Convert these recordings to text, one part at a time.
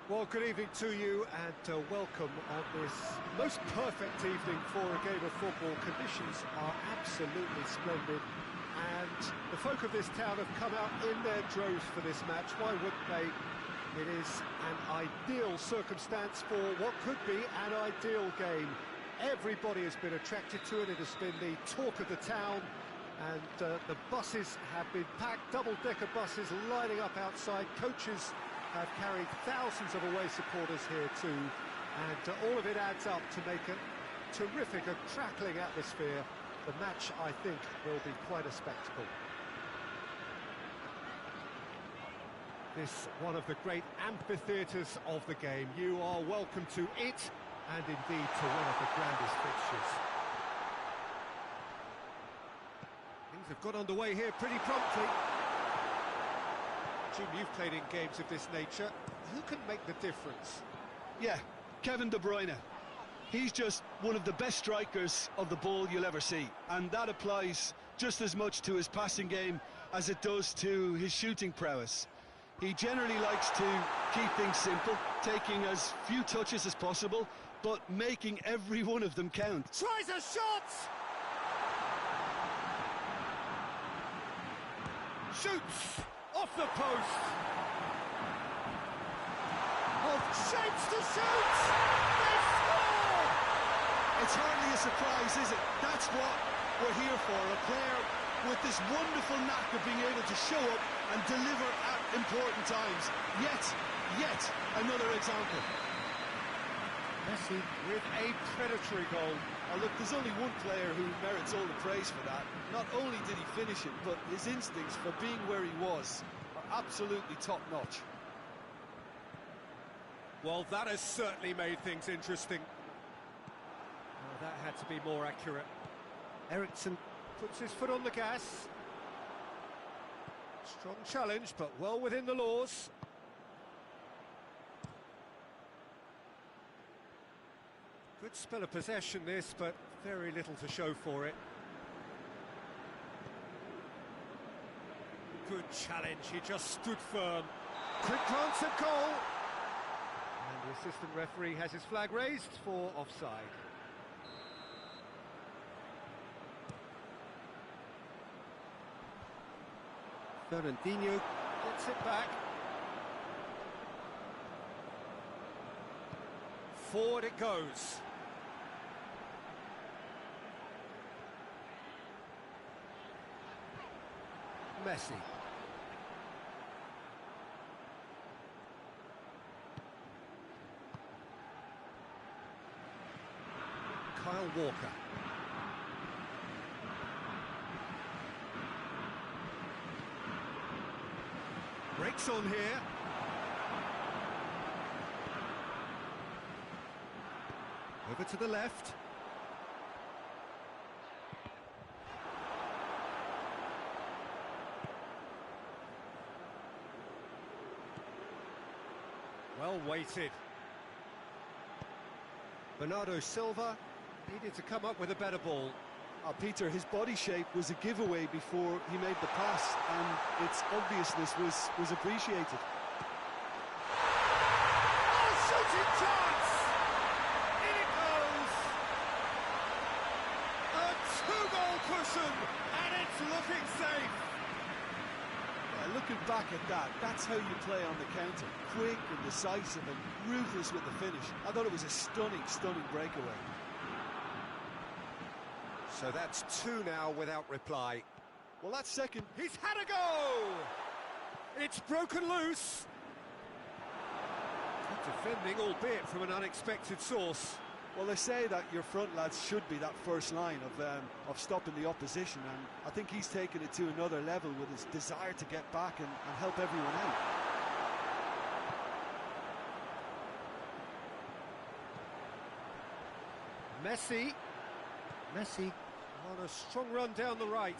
Well, good evening to you and welcome on this most perfect evening for a game of football. Conditions are absolutely splendid and the folk of this town have come out in their droves for this match. Why wouldn't they? It is an ideal circumstance for what could be an ideal game. Everybody has been attracted to it. It has been the talk of the town, and the buses have been packed, double-decker buses lining up outside. Coaches have carried thousands of away supporters here too, and all of it adds up to make a terrific, a crackling atmosphere. The match, I think, will be quite a spectacle. This one of the great amphitheatres of the game. You are welcome to it, and indeed to one of the grandest fixtures. Things have got underway here pretty promptly. Jim, you've played in games of this nature. Who can make the difference? Yeah, Kevin De Bruyne. He's just one of the best strikers of the ball you'll ever see, and that applies just as much to his passing game as it does to his shooting prowess. He generally likes to keep things simple, taking as few touches as possible, but making every one of them count. Tries a shot! Shoots! Off the post! Of shapes to shoot! They score! It's hardly a surprise, is it? That's what we're here for, a player with this wonderful knack of being able to show up and deliver at important times. Yet another example. Messi with a predatory goal. Oh, look, there's only one player who merits all the praise for that. Not only did he finish it, but his instincts for being where he was are absolutely top-notch. Well, that has certainly made things interesting. Oh, that had to be more accurate. Eriksson puts his foot on the gas. Strong challenge, but well within the laws. Good spell of possession this, but very little to show for it. Good challenge, he just stood firm. Quick glance at goal. And the assistant referee has his flag raised for offside. Fernandinho gets it back. Forward it goes. Messi. Kyle Walker. Breaks on here. Over to the left. Well weighted. Bernardo Silva needed to come up with a better ball. Peter, his body shape was a giveaway before he made the pass, and its obviousness was appreciated. Oh, shooting chance! In it goes! A two-goal cushion, and it's looking safe! Yeah, looking back at that, that's how you play on the counter. Quick and decisive and ruthless with the finish. I thought it was a stunning breakaway. So that's two now without reply. Well, that second... He's had a go! It's broken loose. Good defending, albeit from an unexpected source. Well, they say that your front lads should be that first line of stopping the opposition, and I think he's taken it to another level with his desire to get back and help everyone out. Messi on a strong run down the right.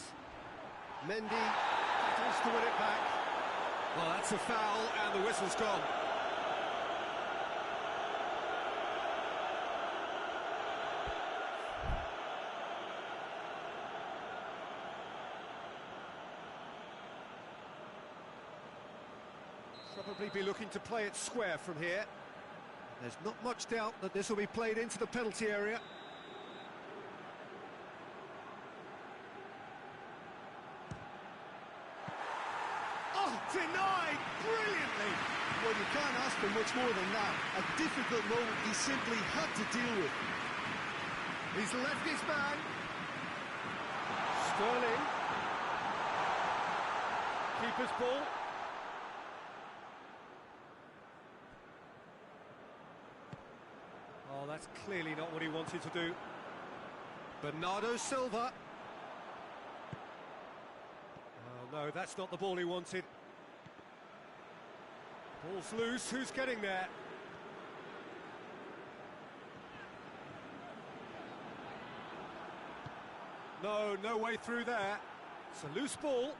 Mendy battles to win it back. Well, that's a foul, and the whistle's gone. Probably be looking to play it square from here. There's not much doubt that this will be played into the penalty area. Oh, denied brilliantly! Well, you can't ask for much more than that. A difficult moment he simply had to deal with. He's left his man. Sterling. Keeper's ball. Oh, that's clearly not what he wanted to do. Bernardo Silva. Oh, no, that's not the ball he wanted. Ball's loose, who's getting there? No, no way through there. It's a loose ball.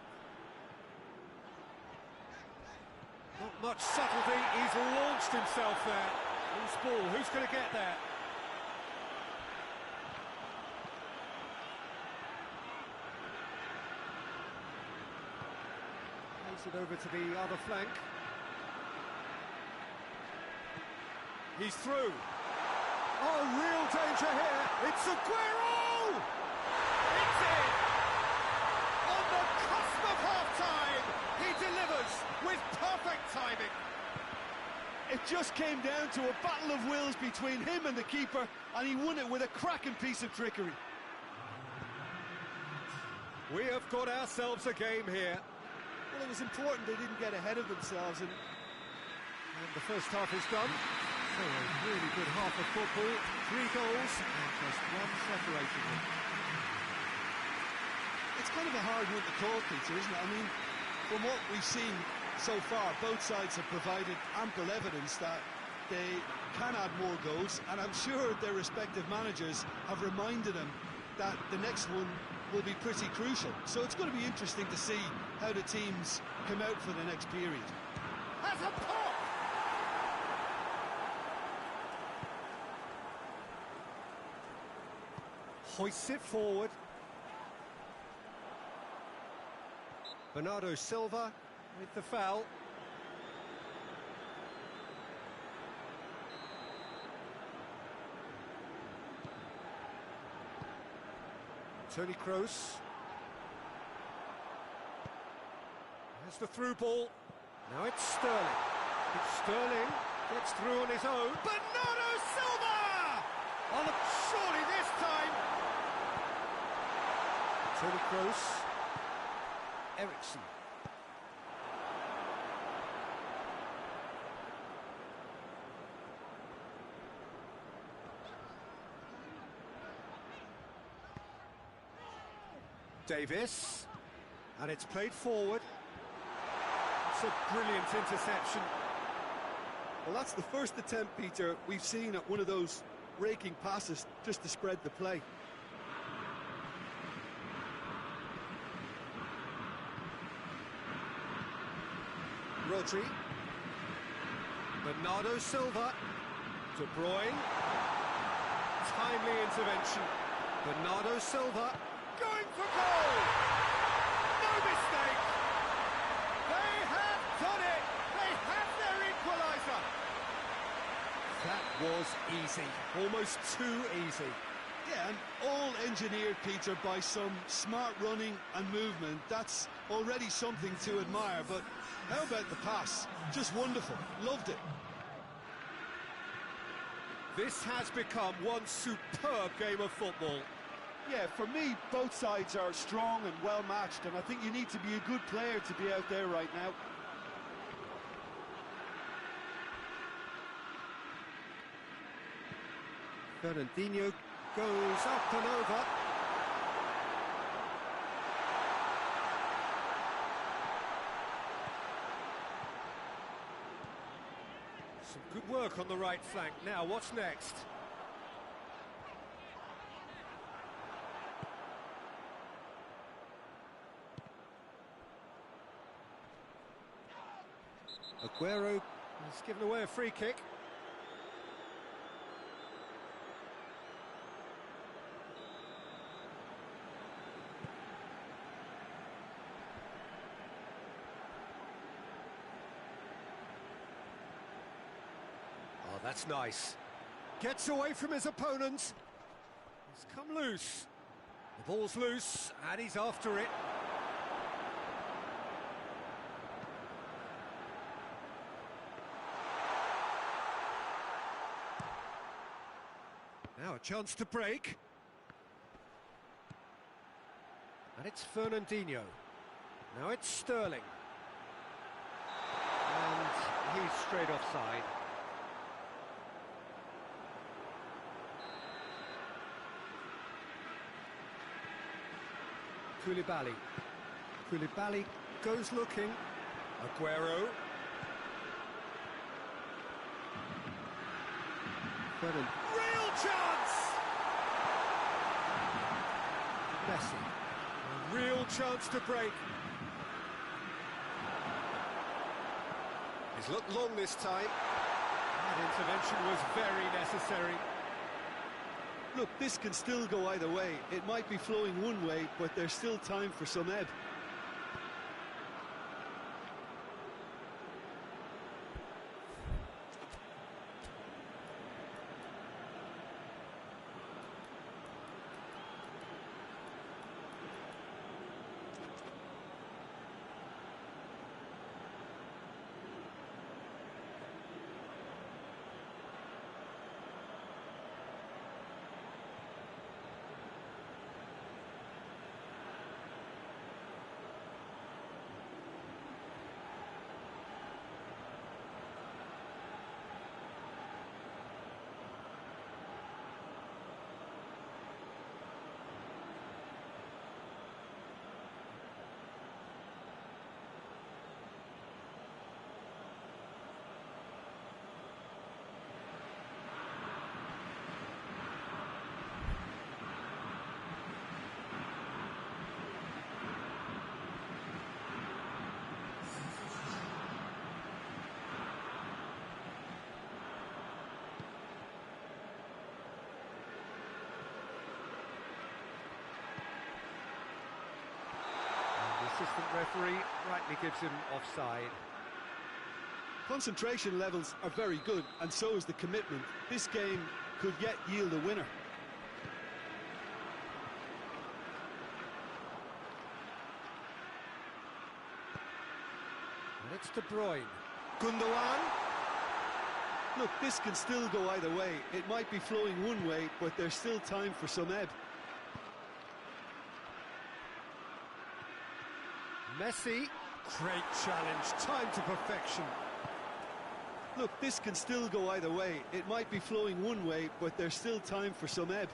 Not much subtlety, he's launched himself there. Loose ball, who's going to get there? Plays it over to the other flank. He's through. Oh, real danger here. It's Aguero! It's in! On the cusp of half-time, he delivers with perfect timing. It just came down to a battle of wills between him and the keeper, and he won it with a cracking piece of trickery. We have got ourselves a game here. Well, it was important they didn't get ahead of themselves, and the first half is done. So a really good half of football, 3 goals and just 1 separating them. it's kind of a hard one to call, Peter, isn't it? I mean, from what we've seen so far, both sides have provided ample evidence that they can add more goals, and I'm sure their respective managers have reminded them that the next one will be pretty crucial. So it's going to be interesting to see how the teams come out for the next period. Has a pop! Hoists it forward. Bernardo Silva with the foul. Toni Kroos. There's the through ball. Now it's Sterling. Sterling gets through on his own. Bernardo Silva! Oh, look, surely this time. Toni Kroos. Eriksen. Davis, and it's played forward. It's a brilliant interception. Well, that's the first attempt, Peter, we've seen at one of those raking passes just to spread the play. Rodri. Bernardo Silva. De Bruyne. Timely intervention. Bernardo Silva. Going for goal! No mistake! They have done it! They have their equaliser! That was easy. Almost too easy. Yeah, and all engineered, Peter, by some smart running and movement. That's already something to admire, but how about the pass? Just wonderful. Loved it. This has become one superb game of football. Yeah, for me, both sides are strong and well-matched, and I think you need to be a good player to be out there right now. Fernandinho goes up and over. Some good work on the right flank. Now, what's next? Aguero has given away a free kick. Oh, That's nice. Gets away from his opponents. He's come loose. The ball's loose, and he's after it. Now a chance to break. And it's Fernandinho. Now it's Sterling. And he's straight offside. Koulibaly. Koulibaly goes looking. Aguero. Ferdinand. Real chance! Messi. A real chance to break. He's looked long this time. That intervention was very necessary. Look, this can still go either way. It might be flowing one way, but there's still time for some ebb. Assistant referee rightly gives him offside. Concentration levels are very good, and so is the commitment. This game could yet yield a winner. And it's De Bruyne. Gundogan. Look, this can still go either way. It might be flowing one way, but there's still time for some ebb. Messi, great challenge, time to perfection. Look, this can still go either way. It might be flowing one way, but there's still time for some ebb.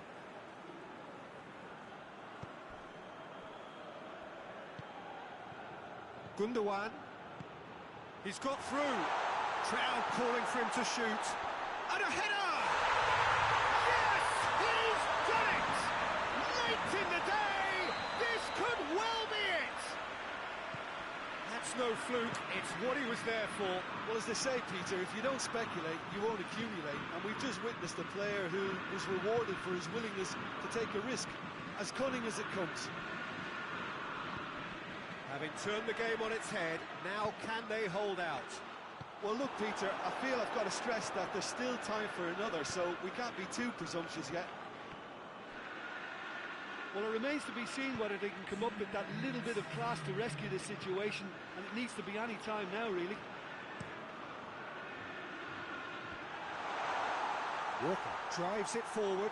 Gundogan, he's got through. Crowd calling for him to shoot. And a header! Yes, he's done it! Late in the day, this could well be it! That's no fluke, it's what he was there for. Well, as they say, Peter, if you don't speculate, you won't accumulate. And we've just witnessed a player who was rewarded for his willingness to take a risk, as cunning as it comes. Having turned the game on its head, now can they hold out? Well, look, Peter, I feel I've got to stress that there's still time for another, so we can't be too presumptuous yet. Well, it remains to be seen whether they can come up with that little bit of class to rescue this situation, and it needs to be any time now, really. Walker drives it forward.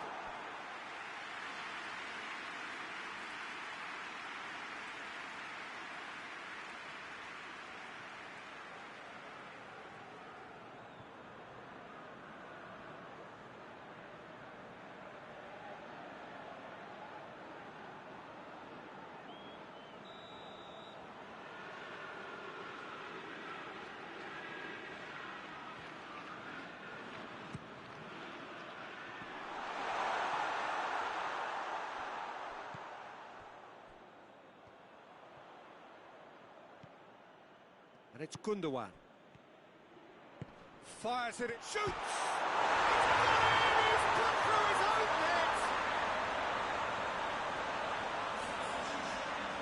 And it's Gundogan. Fires it, it shoots! He's put through his own net!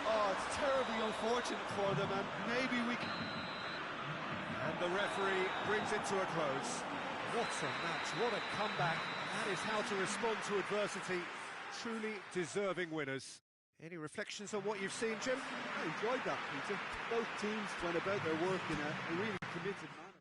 Oh, it's terribly unfortunate for them, and maybe we can... And the referee brings it to a close. What a match, what a comeback. That is how to respond to adversity. Truly deserving winners. Any reflections on what you've seen, Jim? I enjoyed that, Peter. Both teams went about their work in a really committed manner.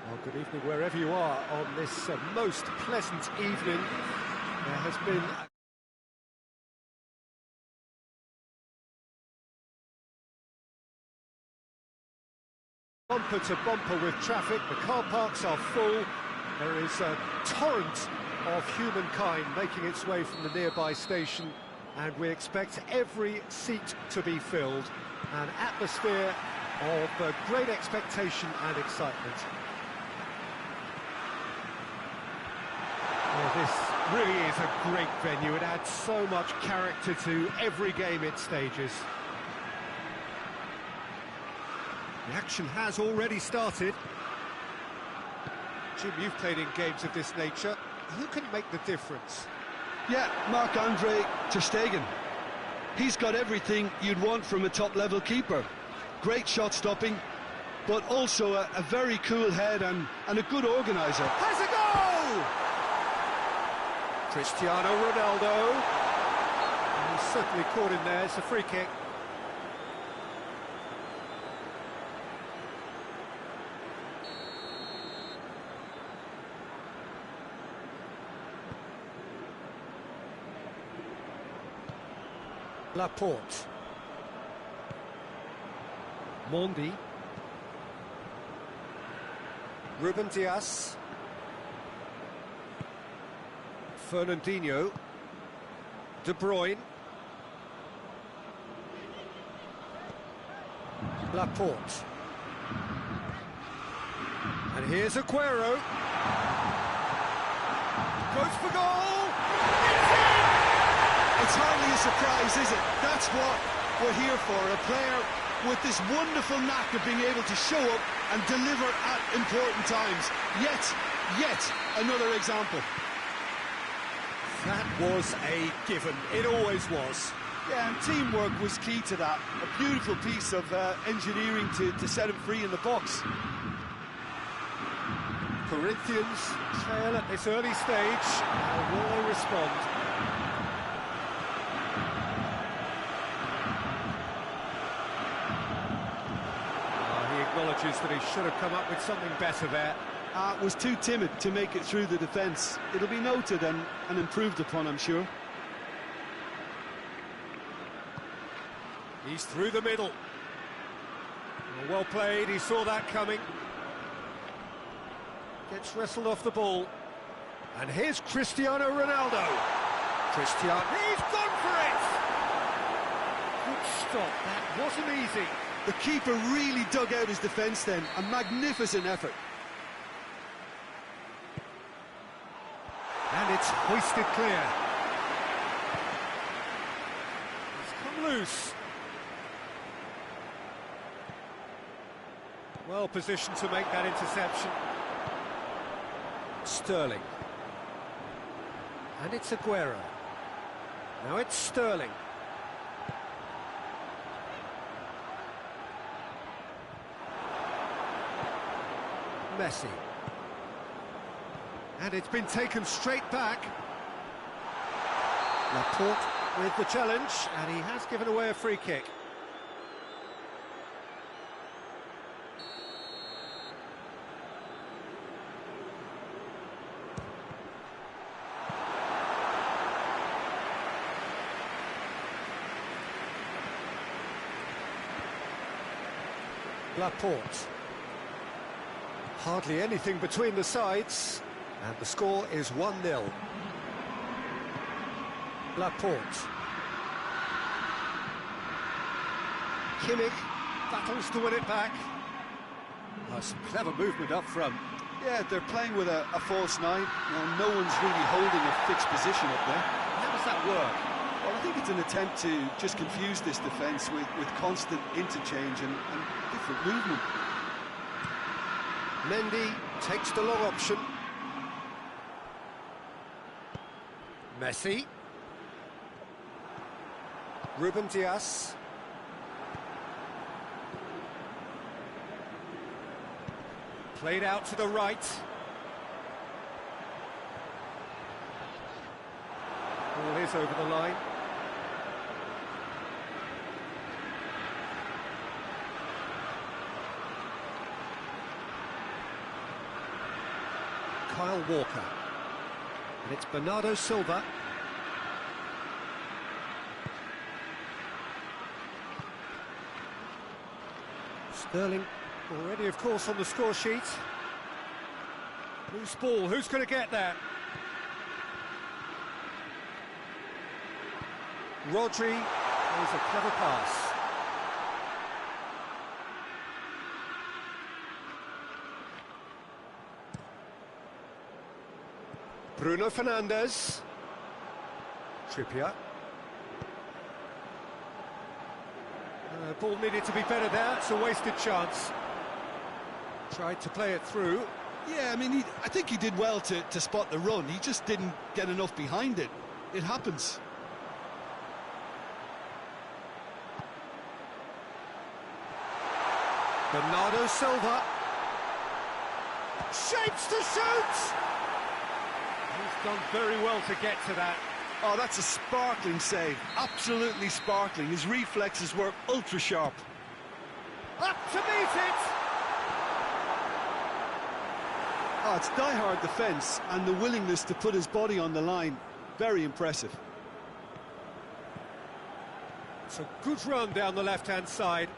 Well, good evening wherever you are on this most pleasant evening. There has been bumper to bumper with traffic. The car parks are full. There is a torrent of humankind making its way from the nearby station, and we expect every seat to be filled. An atmosphere of great expectation and excitement. Well, this really is a great venue. It adds so much character to every game it stages. The action has already started. Jim, you've played in games of this nature. Who can make the difference? Yeah, Marc-Andre ter Stegen. He's got everything you'd want from a top-level keeper. Great shot stopping, but also a very cool head and a good organiser. Has a goal! Cristiano Ronaldo. And he's certainly caught in there. It's a free kick. Laporte. Mondi. Ruben Dias. Fernandinho. De Bruyne. Laporte. And here's Aguero. Goes for goal! It's hardly a surprise, is it? That's what we're here for, a player with this wonderful knack of being able to show up and deliver at important times. Yet another example. That was a given. It always was. Yeah, and teamwork was key to that. A beautiful piece of engineering to set him free in the box. Corinthians trail at this early stage. How will they respond? Acknowledges that he should have come up with something better there. Was too timid to make it through the defence. It'll be noted and improved upon, I'm sure. He's through the middle. Well played, he saw that coming. Gets wrestled off the ball. And here's Cristiano Ronaldo. Cristiano, he's gone for it! Good stop, that wasn't easy. The keeper really dug out his defence then. A magnificent effort. And it's hoisted clear. It's come loose. Well positioned to make that interception. Sterling. And it's Aguero. Now it's Sterling. Messi. And it's been taken straight back. Laporte with the challenge, and he has given away a free kick. Laporte. Hardly anything between the sides, and the score is 1-0. Laporte. Kimmich battles to win it back. Oh, some clever movement up front. Yeah, they're playing with a false nine. No one's really holding a fixed position up there. How does that work? Well, I think it's an attempt to just confuse this defence with constant interchange and different movement. Mendy takes the long option. Messi. Ruben Dias. Played out to the right. Ball is over the line. Kyle Walker. And it's Bernardo Silva. Sterling already, of course, on the score sheet. Loose ball, who's going to get that? Rodri plays a clever pass. Bruno Fernandes. Trippier. Ball needed to be better there, it's a wasted chance. Tried to play it through. Yeah, I mean, I think he did well to spot the run. He just didn't get enough behind it. It happens. Bernardo Silva. Shapes to shoot! He's done very well to get to that. Oh, that's a sparkling save. Absolutely sparkling. His reflexes were ultra sharp. Up to meet it! Oh, it's die-hard defence and the willingness to put his body on the line. Very impressive. It's a good run down the left-hand side.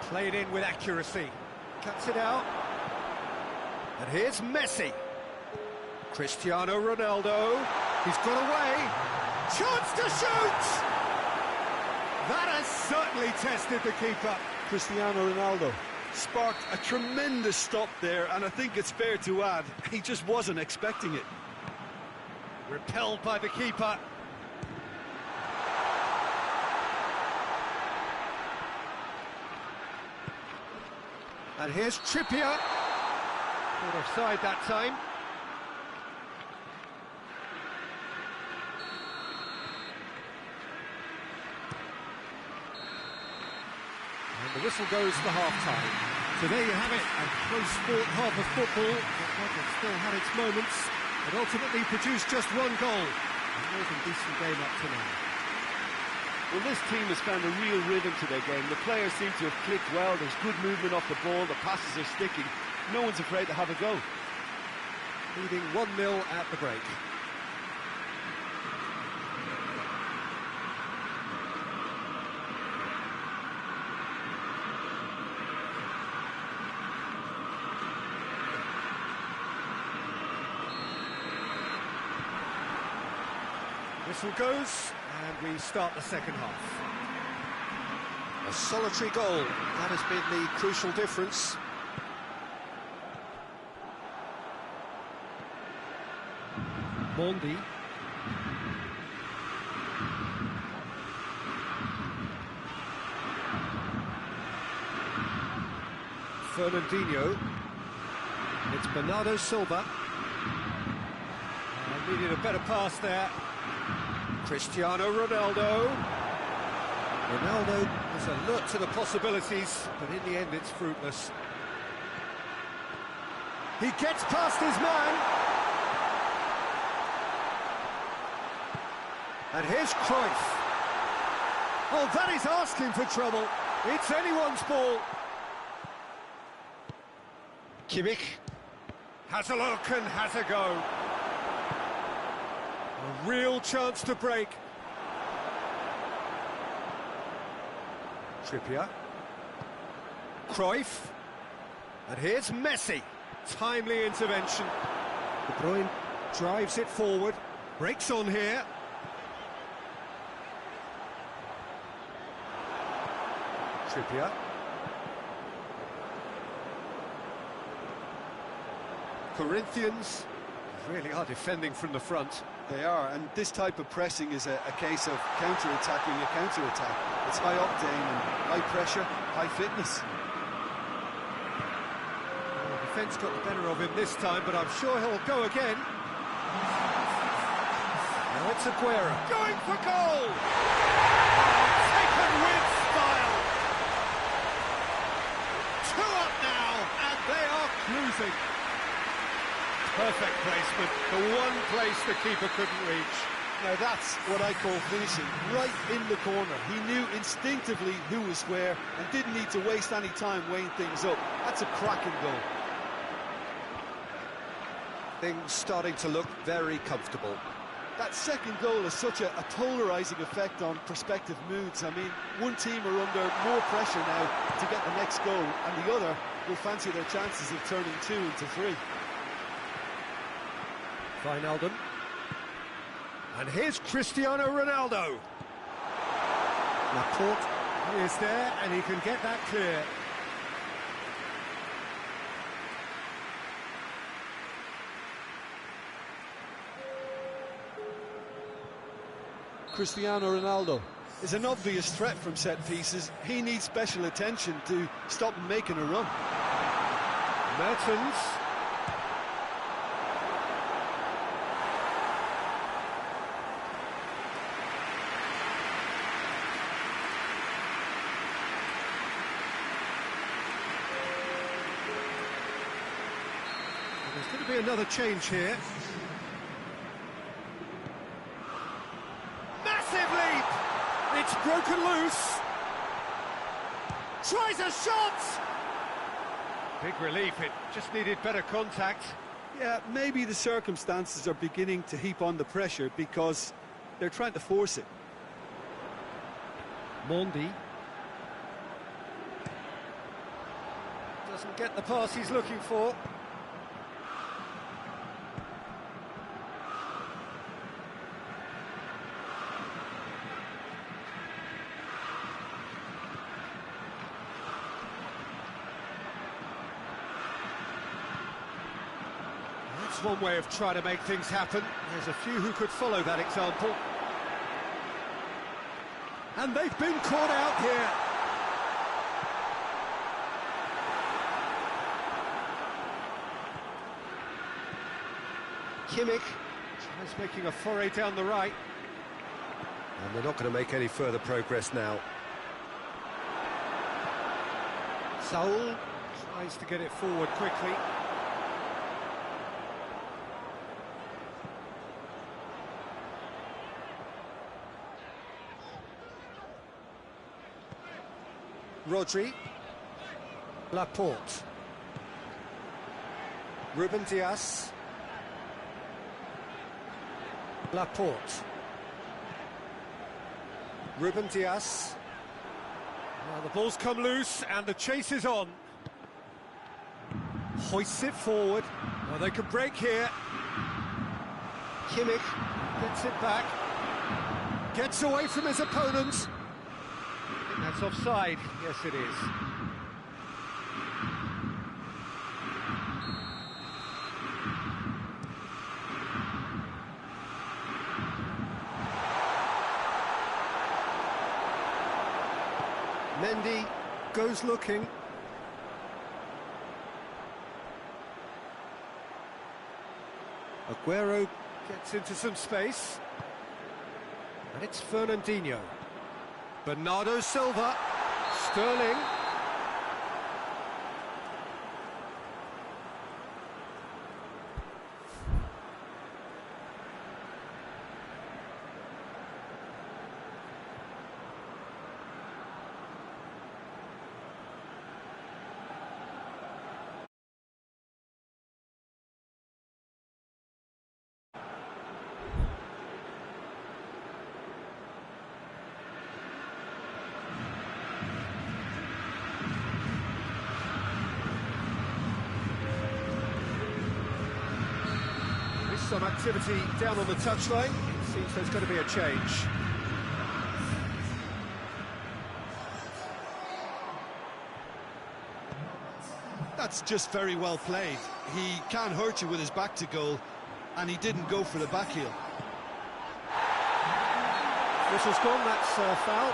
Played in with accuracy. Cuts it out. And here's Messi. Cristiano Ronaldo. He's got away. Chance to shoot! That has certainly tested the keeper. Cristiano Ronaldo sparked a tremendous stop there, and I think it's fair to add, he just wasn't expecting it. Repelled by the keeper. And here's Trippier. Caught offside that time. And the whistle goes for half-time. So there you have it, a close-fought half of football. It still had its moments, but ultimately produced just one goal. A more than decent game up to now. Well, this team has found a real rhythm to their game. The players seem to have clicked well. There's good movement off the ball. The passes are sticking. No one's afraid to have a go. Leading 1-0 at the break. Whistle goes, and we start the second half. A solitary goal, that has been the crucial difference. Mondi. Fernandinho. It's Bernardo Silva. Needed a better pass there. Cristiano Ronaldo. Ronaldo is alert to the possibilities, but in the end it's fruitless. He gets past his man. And here's Cruyff. Oh, that is asking for trouble. It's anyone's ball. Kimmich has a look and has a go. A real chance to break. Trippier. Cruyff. And here's Messi. Timely intervention. De Bruyne drives it forward. Breaks on here. Trippier. Corinthians really are defending from the front. They are, and this type of pressing is a case of counter-attacking a counter-attack. It's high octane and high pressure, high fitness. Well, the defence got the better of him this time, but I'm sure he'll go again. Now it's Aguero. Going for goal! Taken with style! 2 up now, and they are cruising. Perfect placement, the one place the keeper couldn't reach. Now that's what I call finishing, right in the corner. He knew instinctively who was where and didn't need to waste any time weighing things up. That's a cracking goal. Things starting to look very comfortable. That second goal has such a polarising effect on prospective moods. I mean, one team are under more pressure now to get the next goal, and the other will fancy their chances of turning 2 into 3. Wijnaldum. And here's Cristiano Ronaldo. Laporte is there, and he can get that clear. Cristiano Ronaldo is an obvious threat from set pieces. He needs special attention to stop him making a run. Mertens. There's going to be another change here. Massive leap! It's broken loose. Tries a shot! Big relief, it just needed better contact. Yeah, maybe the circumstances are beginning to heap on the pressure because they're trying to force it. Mondi. Doesn't get the pass he's looking for. That's one way of trying to make things happen. There's a few who could follow that example. And they've been caught out here. Kimmich tries making a foray down the right. And they're not going to make any further progress now. Saul tries to get it forward quickly. Rodri. Laporte. Ruben Dias. Laporte. Ruben Dias. Now the ball's come loose and the chase is on. Hoists it forward. Well, they can break here. Kimmich gets it back. Gets away from his opponents. That's offside. Yes, it is. Mendy goes looking. Aguero gets into some space. And it's Fernandinho. Bernardo Silva. Sterling. Some activity down on the touchline. It seems there's going to be a change. That's just very well played. He can't hurt you with his back to goal, and he didn't go for the back heel. Whistle's gone, that's foul.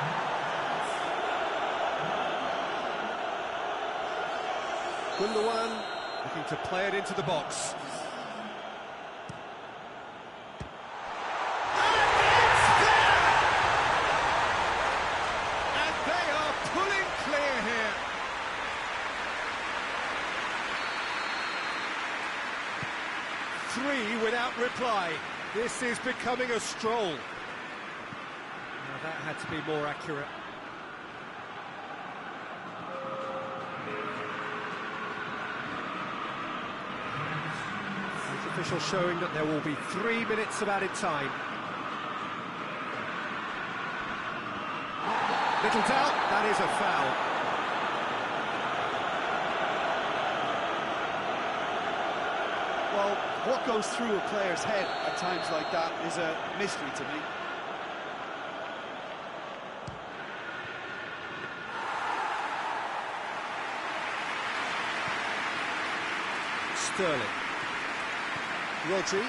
Gundogan looking to play it into the box. Three without reply. This is becoming a stroll. Now that had to be more accurate. There's official showing that there will be 3 minutes of added time. Little doubt, that is a foul. Well, what goes through a player's head at times like that is a mystery to me. Sterling. Rodri.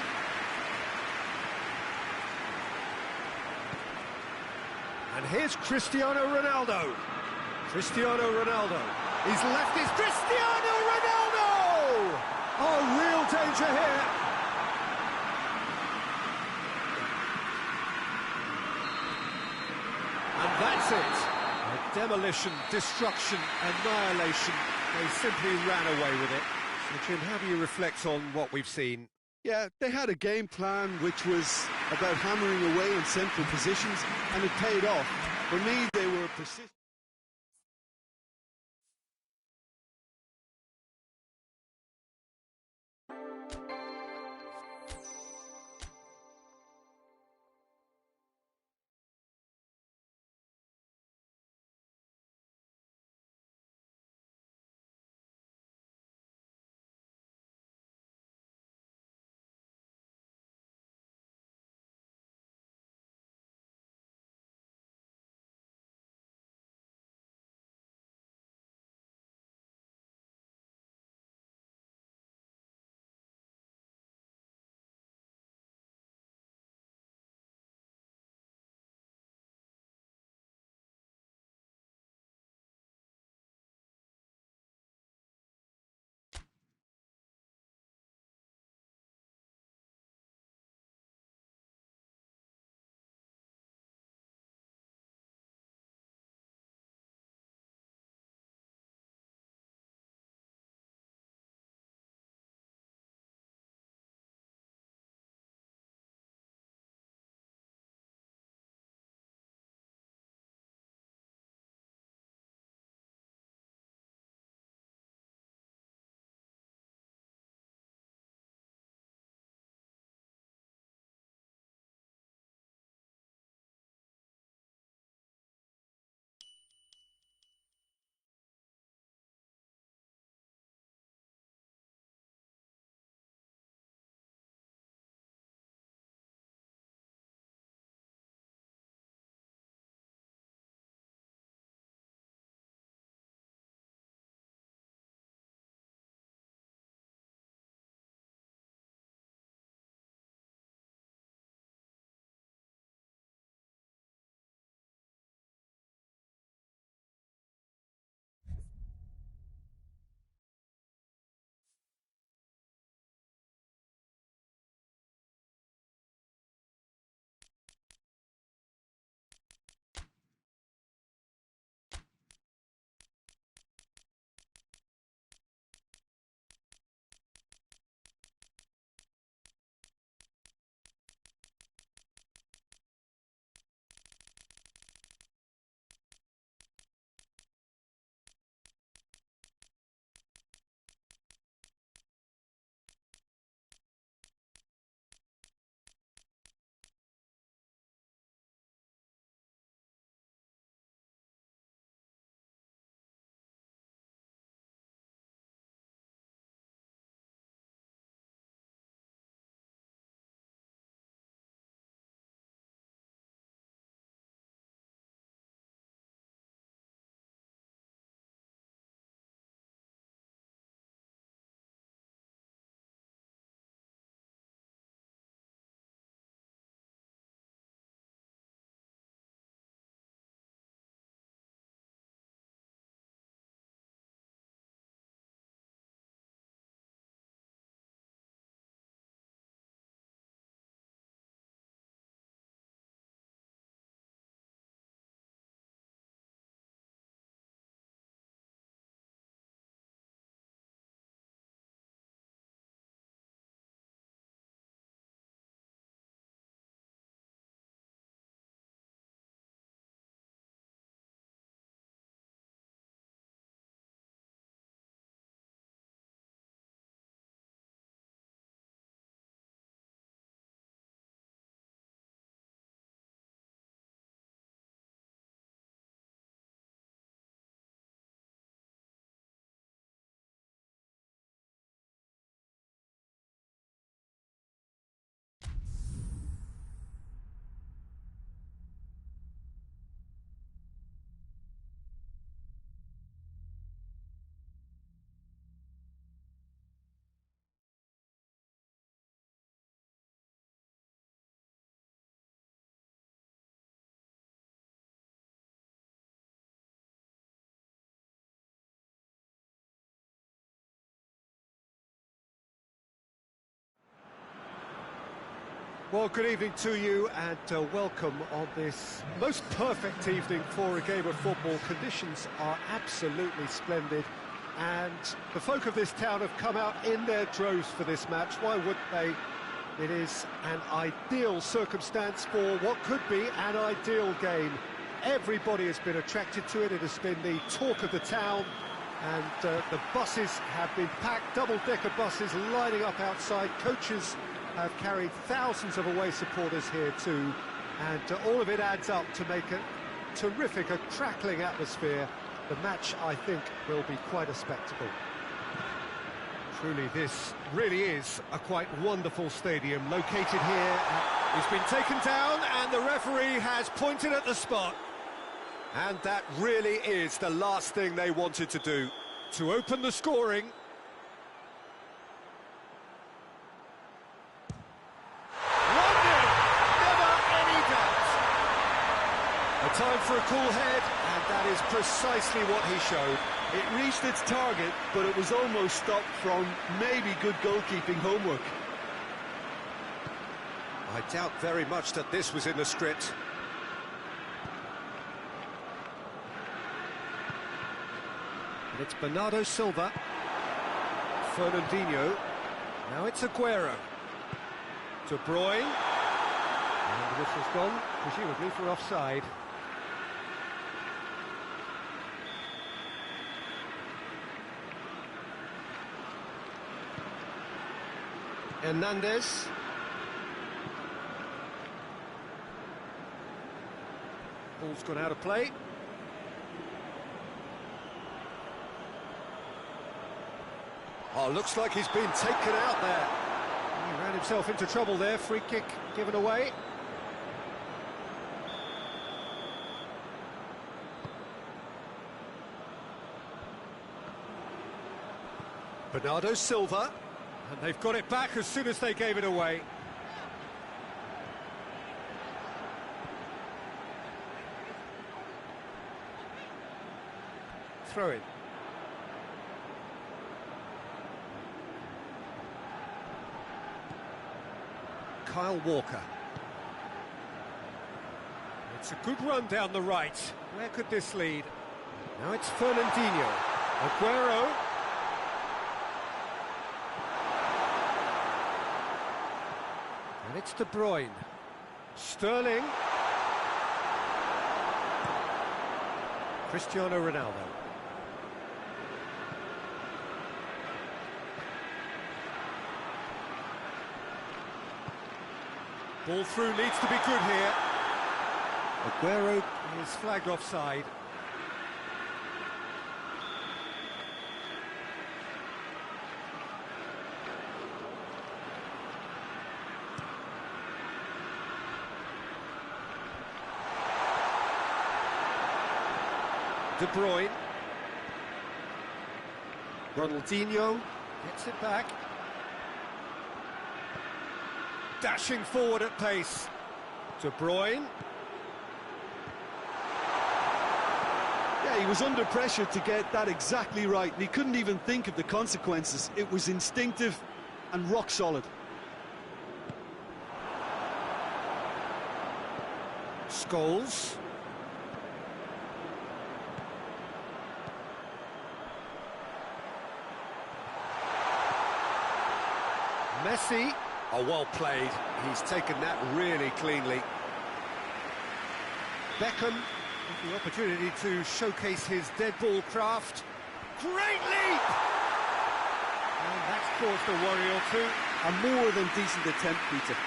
And here's Cristiano Ronaldo. Cristiano Ronaldo. He's left his Cristiano Ronaldo! Oh, real danger here. And that's it. A demolition, destruction, annihilation. They simply ran away with it. So, Jim, how do you reflect on what we've seen? Yeah, they had a game plan which was about hammering away on central positions, and it paid off. For me, they were persistent. Well, good evening to you and welcome on this most perfect evening for a game of football. Conditions are absolutely splendid and the folk of this town have come out in their droves for this match. Why wouldn't they? It is an ideal circumstance for what could be an ideal game. Everybody has been attracted to it. It has been the talk of the town and the buses have been packed, double-decker buses lining up outside. Coaches have carried thousands of away supporters here too, and all of it adds up to make a terrific, a crackling atmosphere. The match, I think, will be quite a spectacle. Truly, this really is a quite wonderful stadium, located here. He's been taken down, and the referee has pointed at the spot. And that really is the last thing they wanted to do, to open the scoring. A time for a cool head, and that is precisely what he showed. It reached its target, but it was almost stopped from maybe good goalkeeping homework. I doubt very much that this was in the script. And it's Bernardo Silva. Fernandinho. Now it's Aguero. De Bruyne. And the whistle's gone, presumably for offside. Hernandez. Ball's gone out of play. Oh, looks like he's been taken out there. He ran himself into trouble there. Free kick given away. Bernardo Silva. And they've got it back as soon as they gave it away. Throw in. Kyle Walker. It's a good run down the right. Where could this lead? Now it's Fernandinho. Aguero. And it's De Bruyne. Sterling. Cristiano Ronaldo. Ball through needs to be good here. Aguero is flagged offside. De Bruyne. Ronaldinho gets it back. Dashing forward at pace. De Bruyne. Yeah, he was under pressure to get that exactly right, and he couldn't even think of the consequences. It was instinctive and rock solid. Scholes. Messi. Oh, well played. He's taken that really cleanly. Beckham with the opportunity to showcase his dead ball craft. Great leap! And that's caused a worry or two. A more than decent attempt, Peter.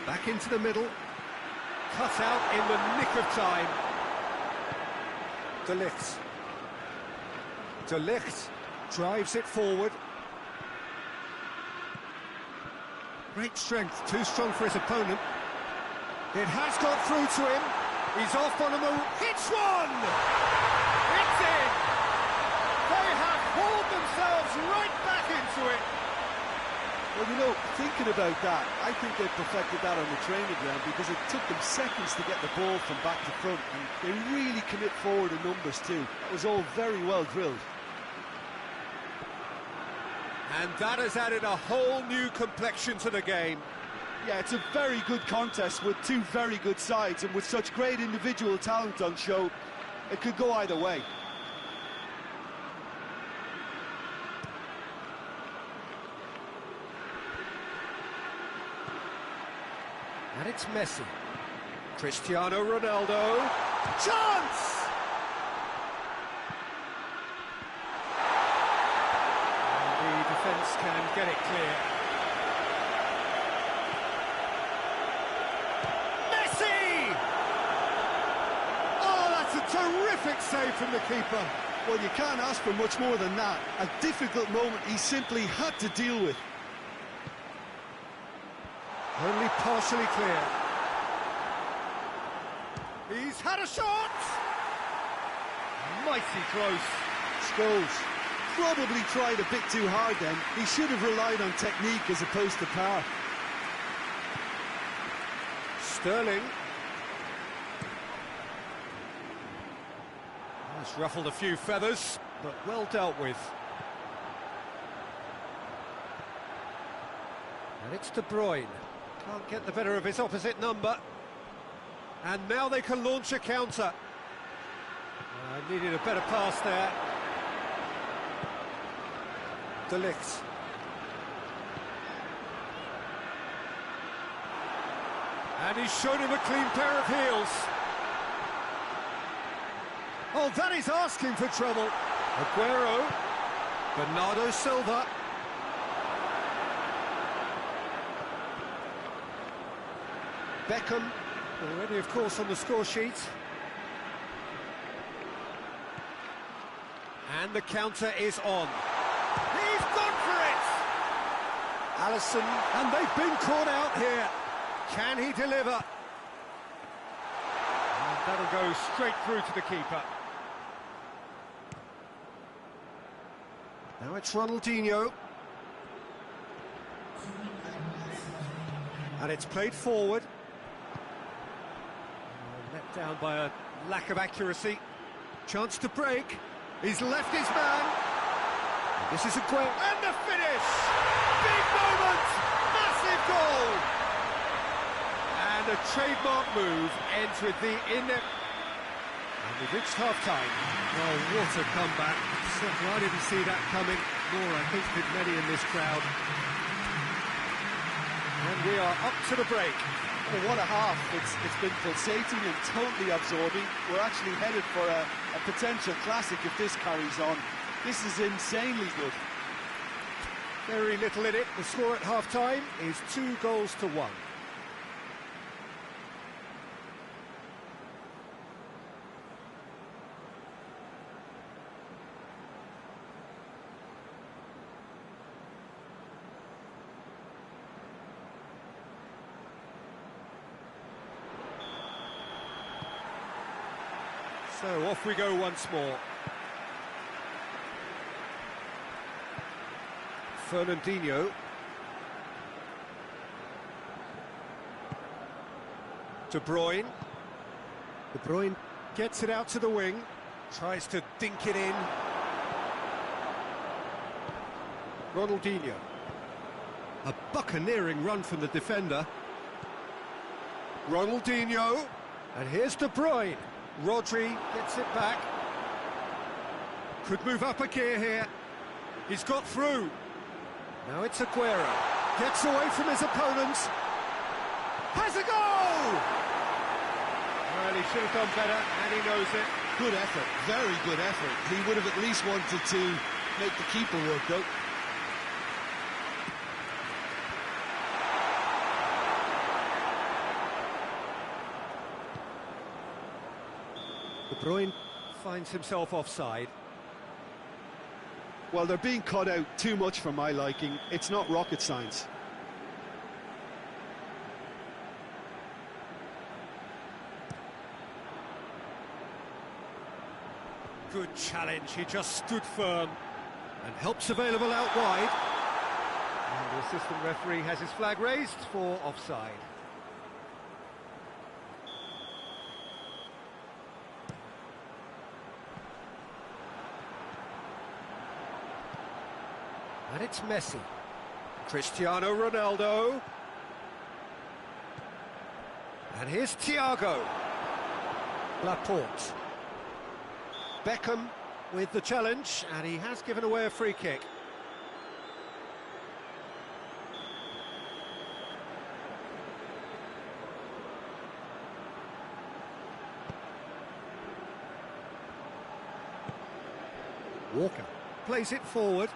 Back into the middle. Cut out in the nick of time. De Ligt. De Ligt drives it forward. Great strength, too strong for his opponent. It has got through to him. He's off on a move. Hits one! It's in! They have hauled themselves right back into it. Well, you know, thinking about that, I think they perfected that on the training ground because it took them seconds to get the ball from back to front, and they really commit forward in numbers too. That was all very well drilled. And that has added a whole new complexion to the game. Yeah, it's a very good contest with two very good sides, and with such great individual talent on show, it could go either way. And it's Messi. Cristiano Ronaldo. Chance! And the defence can get it clear. Messi! Oh, that's a terrific save from the keeper. Well, you can't ask for much more than that. A difficult moment he simply had to deal with. Only partially clear. He's had a shot! Mighty close. Scholes probably tried a bit too hard then. He should have relied on technique as opposed to power. Sterling. Has ruffled a few feathers, but well dealt with. And it's De Bruyne. Can't get the better of his opposite number. And now they can launch a counter. Needed a better pass there. De Ligt. And he's shown him a clean pair of heels. Oh, that is asking for trouble. Aguero. Bernardo Silva. Beckham, already of course on the score sheet. And the counter is on. He's gone for it! Alisson, and they've been caught out here. Can he deliver? And that'll go straight through to the keeper. Now it's Ronaldinho. And it's played forward. Let down by a lack of accuracy. Chance to break. He's left his man. This is Aguero. And the finish! Big moment! Massive goal! And a trademark move ends with the And we've reached half-time. Oh, what a comeback. Certainly I didn't see that coming, nor I think did many in this crowd. And we are up to the break. Well, what a half. It's been pulsating and totally absorbing. We're actually headed for a potential classic if this carries on. This is insanely good. Very little in it. The score at half-time is 2-1. So off we go once more. Fernandinho. De Bruyne. De Bruyne gets it out to the wing. Tries to dink it in. Ronaldinho. A buccaneering run from the defender. Ronaldinho. And here's De Bruyne. Rodri gets it back. Could move up a gear here. He's got through. Now it's Aguero. Gets away from his opponents. Has a goal! Well, he should have done better, and he knows it. Good effort, very good effort. He would have at least wanted to make the keeper work, though. De Bruyne finds himself offside. Well, they're being cut out too much for my liking. It's not rocket science. Good challenge, he just stood firm. And help's available out wide. And we'll assistant referee has his flag raised for offside. And it's Messi. Cristiano Ronaldo. And here's Thiago. Laporte. Beckham with the challenge, and he has given away a free kick. Walker plays it forward.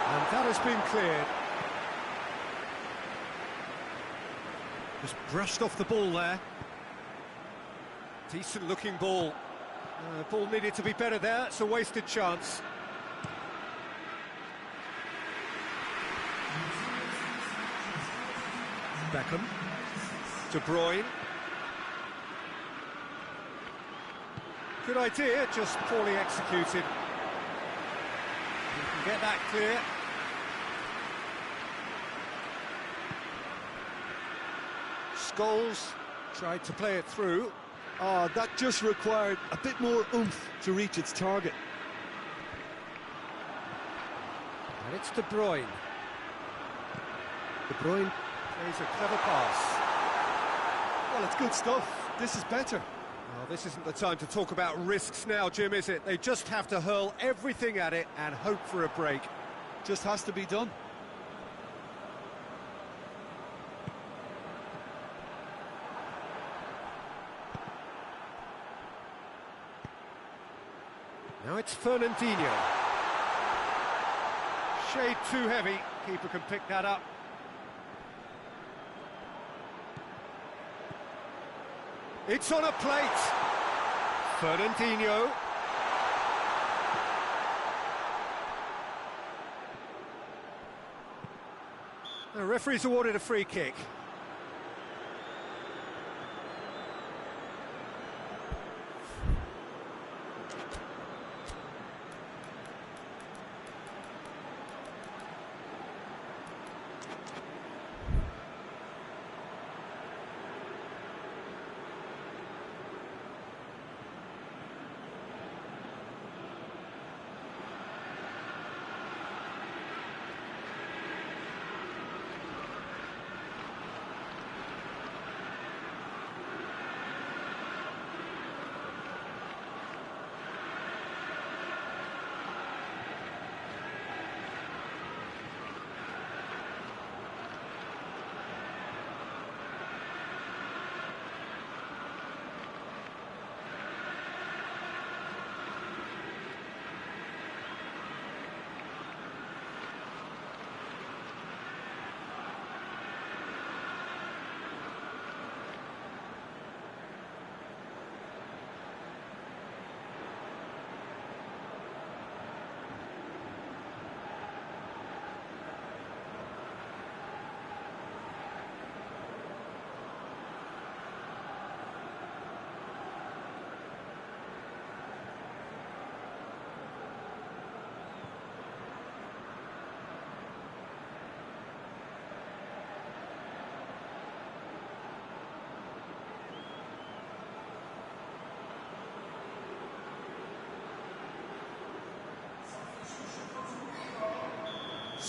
And that has been cleared. Just brushed off the ball there. Decent looking ball. Ball needed to be better there. It's a wasted chance. Beckham. De Bruyne. Good idea, just poorly executed. You can get that clear. Scholes tried to play it through. Oh, that just required a bit more oomph to reach its target. And it's De Bruyne. De Bruyne plays a clever pass. Well, it's good stuff. This is better. Well, this isn't the time to talk about risks now, Jim, is it? They just have to hurl everything at it and hope for a break. Just has to be done. Now it's Fernandinho. Shade too heavy. Keeper can pick that up. It's on a plate. Fernandinho. The referee's awarded a free kick.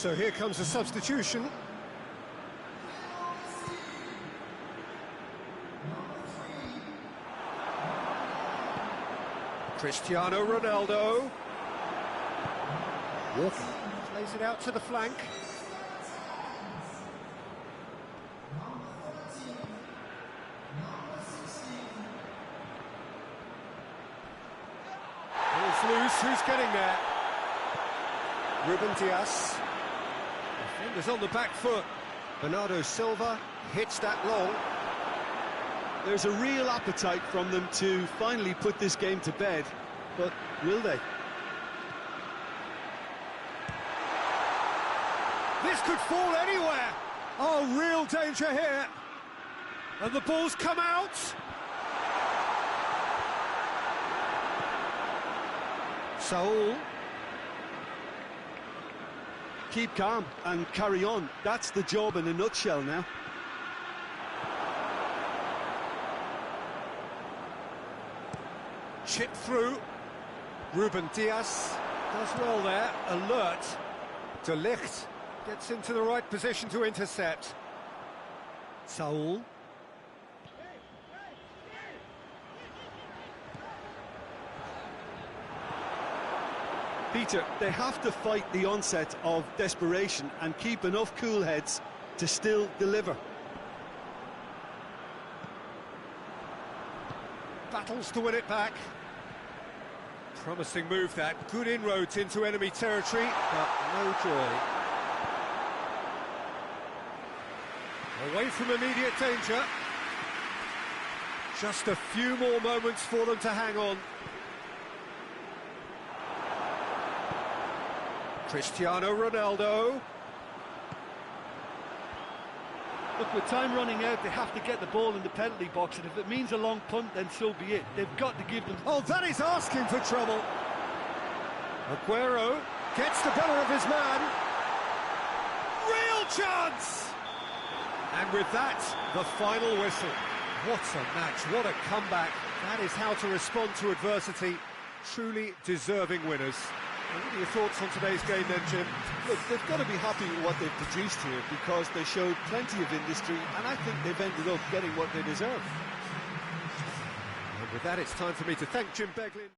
So here comes a substitution. Cristiano Ronaldo. Walker plays it out to the flank. Ball's loose, who's getting there? Ruben Dias. Defenders on the back foot. Bernardo Silva hits that long. There's a real appetite from them to finally put this game to bed, but will they? This could fall anywhere. Oh, real danger here. And the ball's come out. Saul. keep calm and carry on. That's the job in a nutshell now. Chip through. Ruben Dias does well there, alert. De Ligt gets into the right position to intercept. Saul. Peter, they have to fight the onset of desperation and keep enough cool heads to still deliver. Battles to win it back. Promising move that. Good inroads into enemy territory, but no joy. Away from immediate danger. Just a few more moments for them to hang on. Cristiano Ronaldo. Look, with time running out, they have to get the ball in the penalty box, and if it means a long punt, then so be it. They've got to give them... Oh, that is asking for trouble. Aguero gets the better of his man. Real chance! And with that, the final whistle. What a match, what a comeback. That is how to respond to adversity. Truly deserving winners. What are your thoughts on today's game then, Jim? Look, they've got to be happy with what they've produced here because they showed plenty of industry, and I think they've ended up getting what they deserve. And with that, it's time for me to thank Jim Beglin.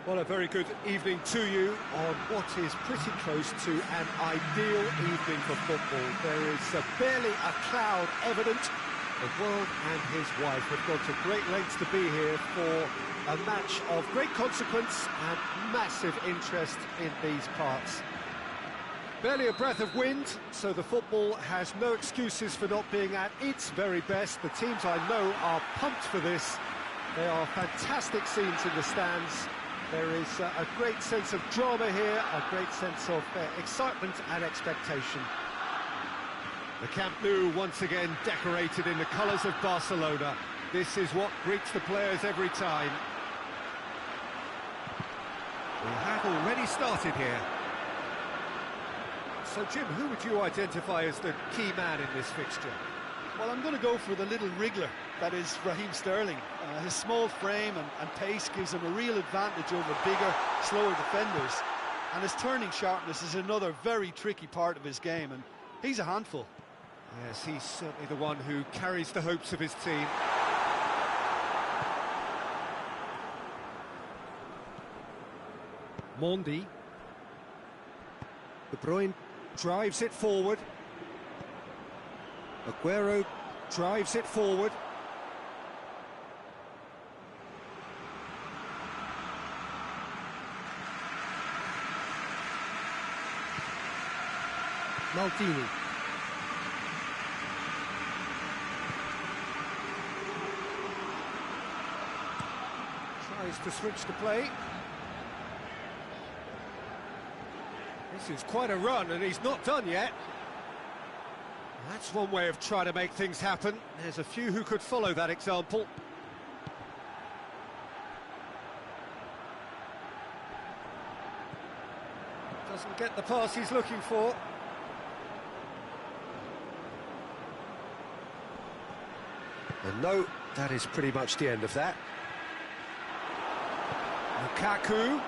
Well, a very good evening to you on what is pretty close to an ideal evening for football. There is barely a cloud evident. The world and his wife have gone to great lengths to be here for a match of great consequence and massive interest in these parts. Barely a breath of wind, so the football has no excuses for not being at its very best. The teams I know are pumped for this. There are fantastic scenes in the stands. There is a great sense of drama here, a great sense of excitement and expectation. The Camp Nou once again decorated in the colours of Barcelona. This is what greets the players every time. We have already started here. So, Jim, who would you identify as the key man in this fixture? Well, I'm going to go for the little wriggler, that is Raheem Sterling. His small frame and pace gives him a real advantage over bigger, slower defenders. And his turning sharpness is another very tricky part of his game, and he's a handful. Yes, he's certainly the one who carries the hopes of his team. Mendy. De Bruyne drives it forward. Aguero drives it forward. Maldini. Tries to switch the play. This is quite a run, and he's not done yet. That's one way of trying to make things happen. There's a few who could follow that example. Doesn't get the pass he's looking for. And no, that is pretty much the end of that. Lukaku.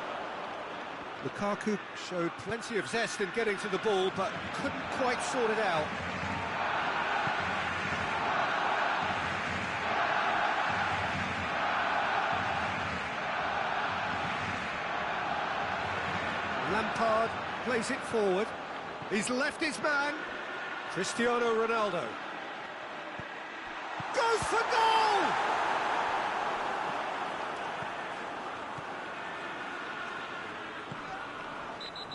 Lukaku showed plenty of zest in getting to the ball, but couldn't quite sort it out. Lampard plays it forward. He's left his man. Cristiano Ronaldo. Goes for goal!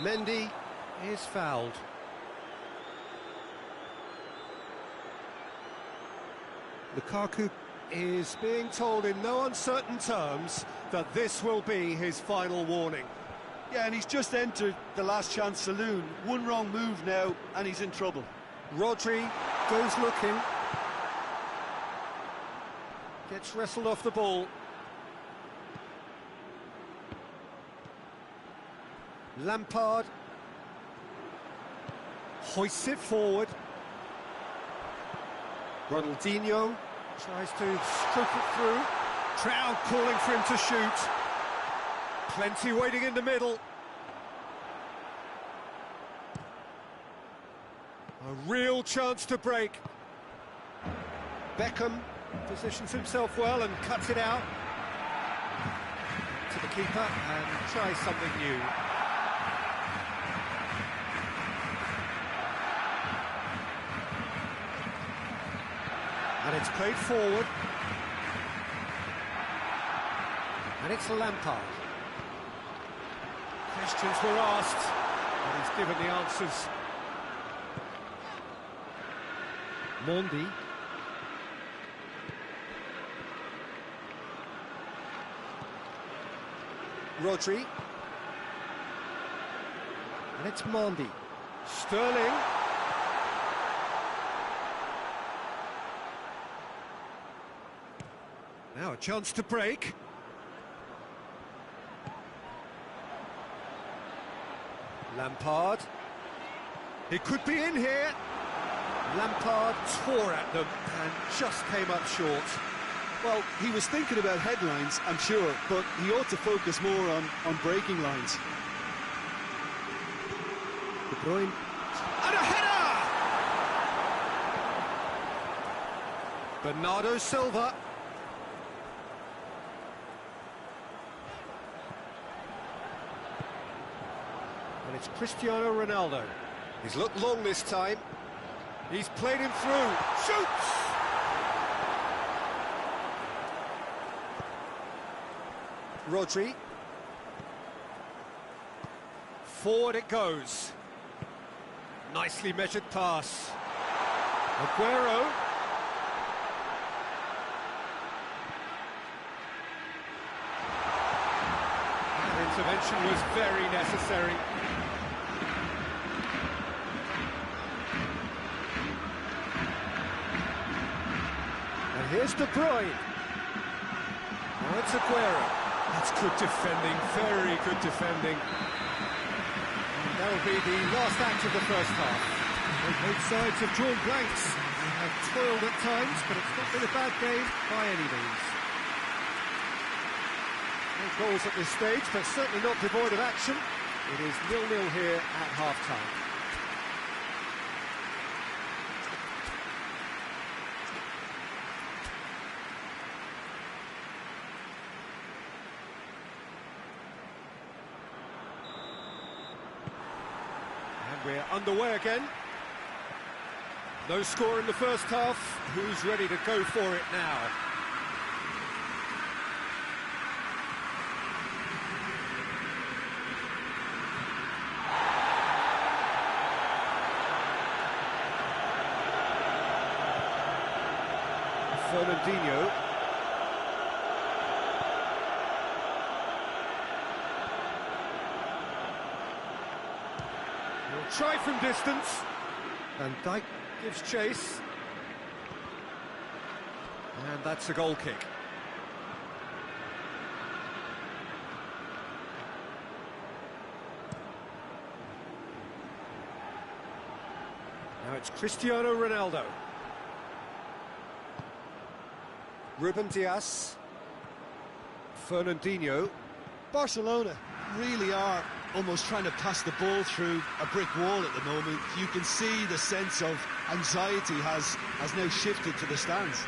Mendy is fouled. Lukaku is being told in no uncertain terms that this will be his final warning. Yeah, and he's just entered the last chance saloon. One wrong move now, and he's in trouble. Rodri goes looking. Gets wrestled off the ball. Lampard hoists it forward. Ronaldinho tries to stroke it through. Crowd calling for him to shoot. Plenty waiting in the middle. A real chance to break. Beckham positions himself well and cuts it out to the keeper and tries something new. And it's played forward. And it's Lampard. Questions were asked, and he's given the answers. Mendy. Rodri. And it's Mendy. Sterling. Now a chance to break. Lampard. He could be in here. Lampard tore at them and just came up short. Well, he was thinking about headlines, I'm sure, but he ought to focus more on breaking lines. De Bruyne. And a header! Bernardo Silva. it's Cristiano Ronaldo. He's looked long this time. He's played him through. Shoots! Rodri. Forward it goes. Nicely measured pass. Aguero. That intervention was very necessary. And here's De Bruyne. Now it's Aguero. That's good defending, very good defending. And that'll be the last act of the first half. Both sides have drawn blanks. They have toiled at times, but it's not been a bad game by any means. No goals at this stage, but certainly not devoid of action. It is 0-0 here at half-time. We're underway again. No score in the first half. Who's ready to go for it now? Fernandinho. Try from distance. Van Dijk gives chase. And that's a goal kick. Now it's Cristiano Ronaldo. Ruben Dias. Fernandinho. Barcelona really are almost trying to pass the ball through a brick wall at the moment. You can see the sense of anxiety has now shifted to the stands.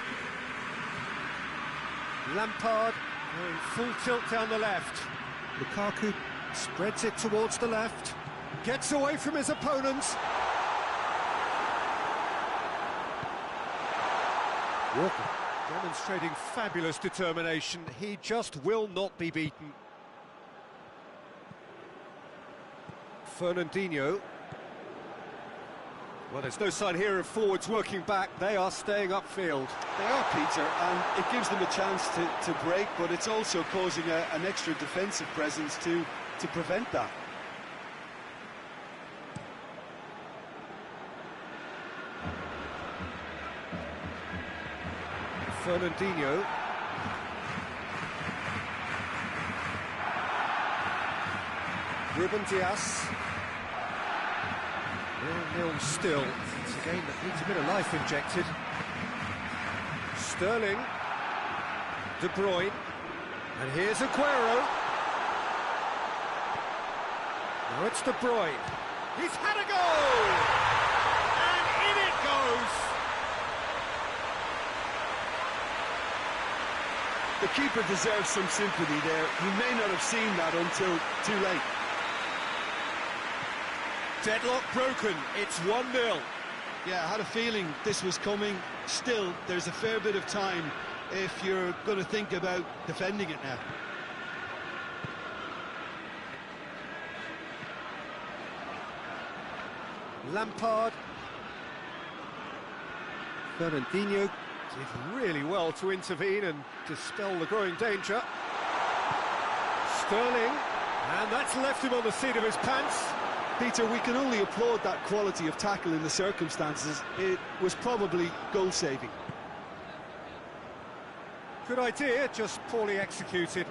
Lampard going full tilt down the left. Lukaku spreads it towards the left, gets away from his opponents. Walker demonstrating fabulous determination. He just will not be beaten. Fernandinho. Well, there's no sign here of forwards working back. They are staying upfield. They are, Peter, and it gives them a chance to break, but it's also causing an extra defensive presence to prevent that. Fernandinho. Ruben Dias. 0-0 still. It's a game that needs a bit of life injected. Sterling. De Bruyne. And here's Aguero. Now it's De Bruyne. He's had a goal! And in it goes! The keeper deserves some sympathy there. He may not have seen that until too late. Deadlock broken, it's 1-0. Yeah, I had a feeling this was coming. Still, there's a fair bit of time if you're going to think about defending it now. Lampard. Fernandinho did really well to intervene and dispel the growing danger. Sterling, and that's left him on the seat of his pants. Peter, we can only applaud that quality of tackle in the circumstances. It was probably goal-saving. Good idea, just poorly executed.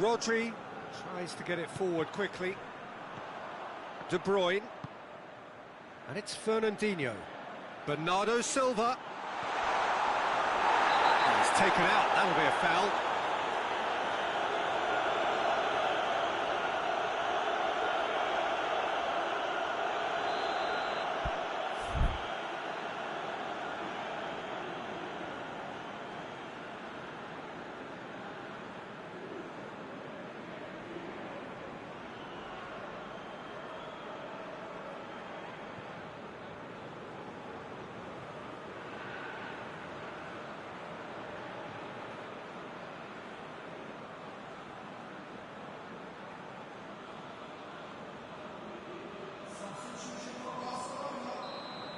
Rodri tries to get it forward quickly. De Bruyne. And it's Fernandinho. Bernardo Silva. He's taken out, that'll be a foul.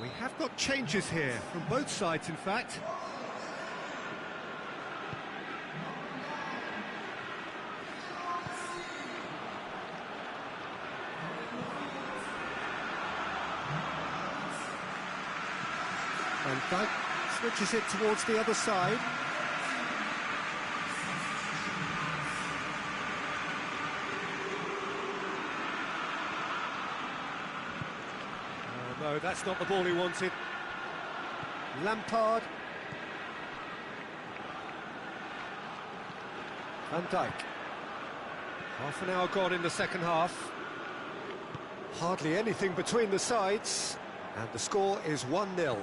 We have got changes here from both sides, in fact. Van Dijk switches it towards the other side. Oh no, that's not the ball he wanted. Lampard. Van Dijk. Half an hour gone in the second half. Hardly anything between the sides. And the score is 1-0.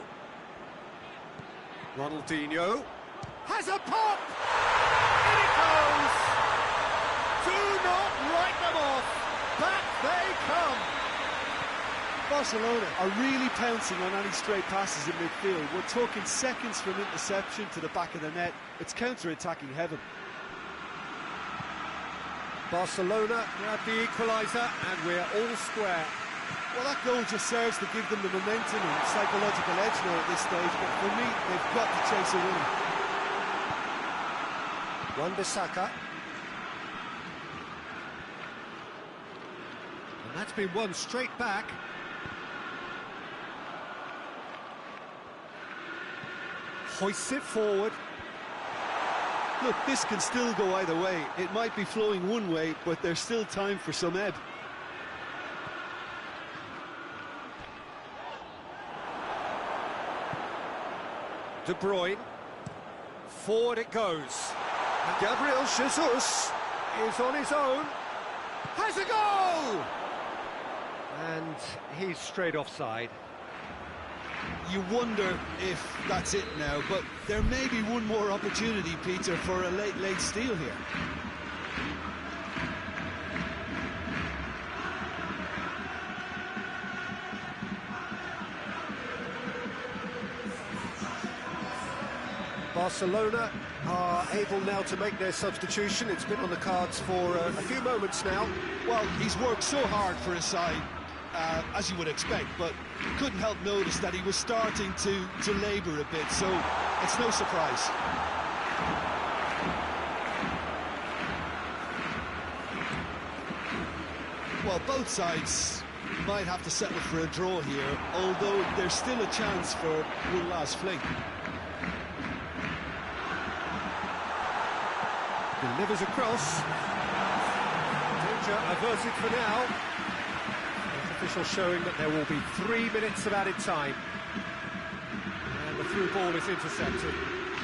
Ronaldinho has a pop! In it goes! Do not write them off! Back they come! Barcelona are really pouncing on any straight passes in midfield. We're talking seconds from interception to the back of the net. It's counter-attacking heaven. Barcelona grab the equaliser and we're all square. Well, that goal just serves to give them the momentum and psychological edge now at this stage, but for me, they've got to chase a win. Wan-Bissaka. And that's been won straight back. Hoists it forward. Look, this can still go either way. It might be flowing one way, but there's still time for some ebb. De Bruyne, forward it goes. And Gabriel Jesus is on his own, has a goal! And he's straight offside. You wonder if that's it now, but there may be one more opportunity, Peter, for a late steal here. Barcelona are able now to make their substitution. It's been on the cards for a few moments now. Well, he's worked so hard for his side, as you would expect, but couldn't help notice that he was starting to labour a bit, so it's no surprise. Well, both sides might have to settle for a draw here, although there's still a chance for one last fling. Delivers across. Danger averted for now. The official showing that there will be 3 minutes of added time. And the through ball is intercepted.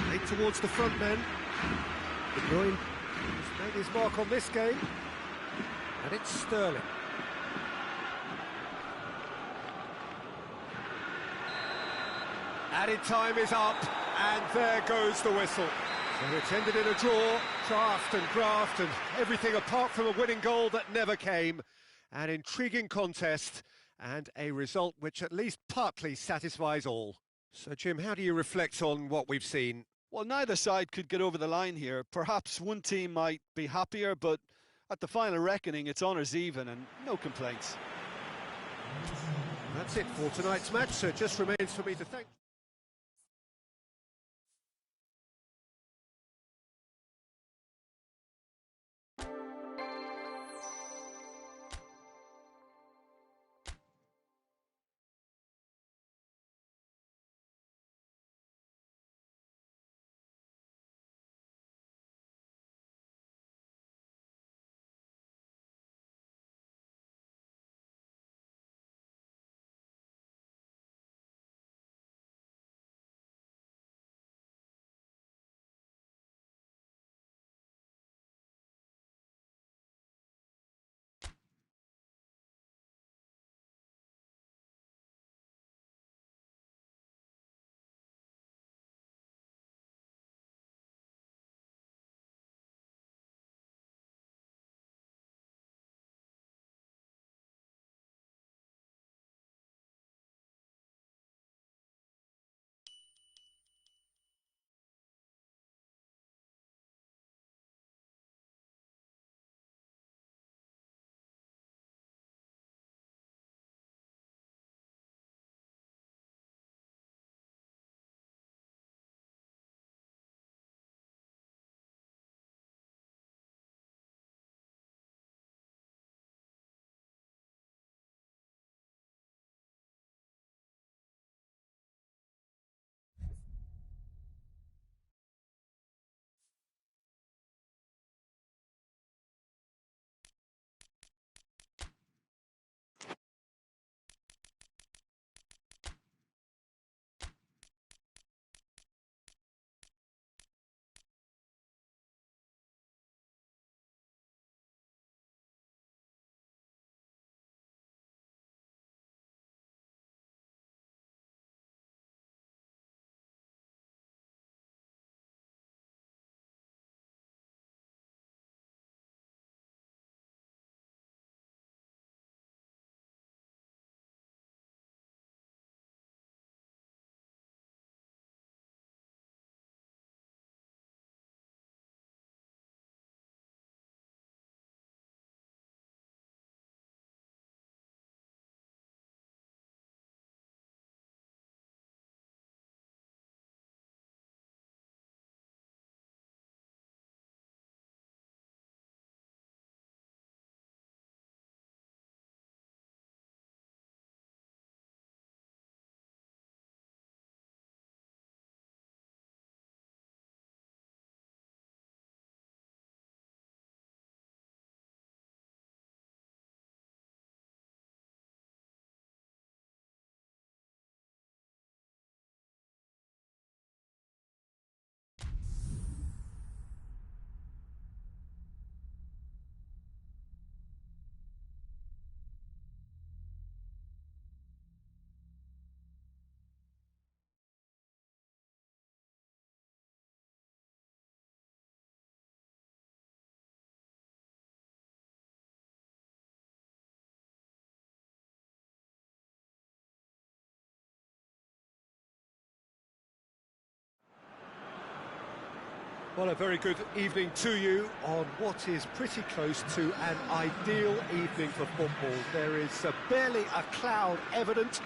Late towards the front men. De Bruyne has made his mark on this game. And it's Sterling. Added time is up, and there goes the whistle. So it's ended in a draw, craft and graft and everything apart from a winning goal that never came. An intriguing contest and a result which at least partly satisfies all. So, Jim, how do you reflect on what we've seen? Well, neither side could get over the line here. Perhaps one team might be happier, but at the final reckoning, it's honours even and no complaints. That's it for tonight's match, so it just remains for me to thank... Well, a very good evening to you on what is pretty close to an ideal evening for football. There is barely a cloud evident.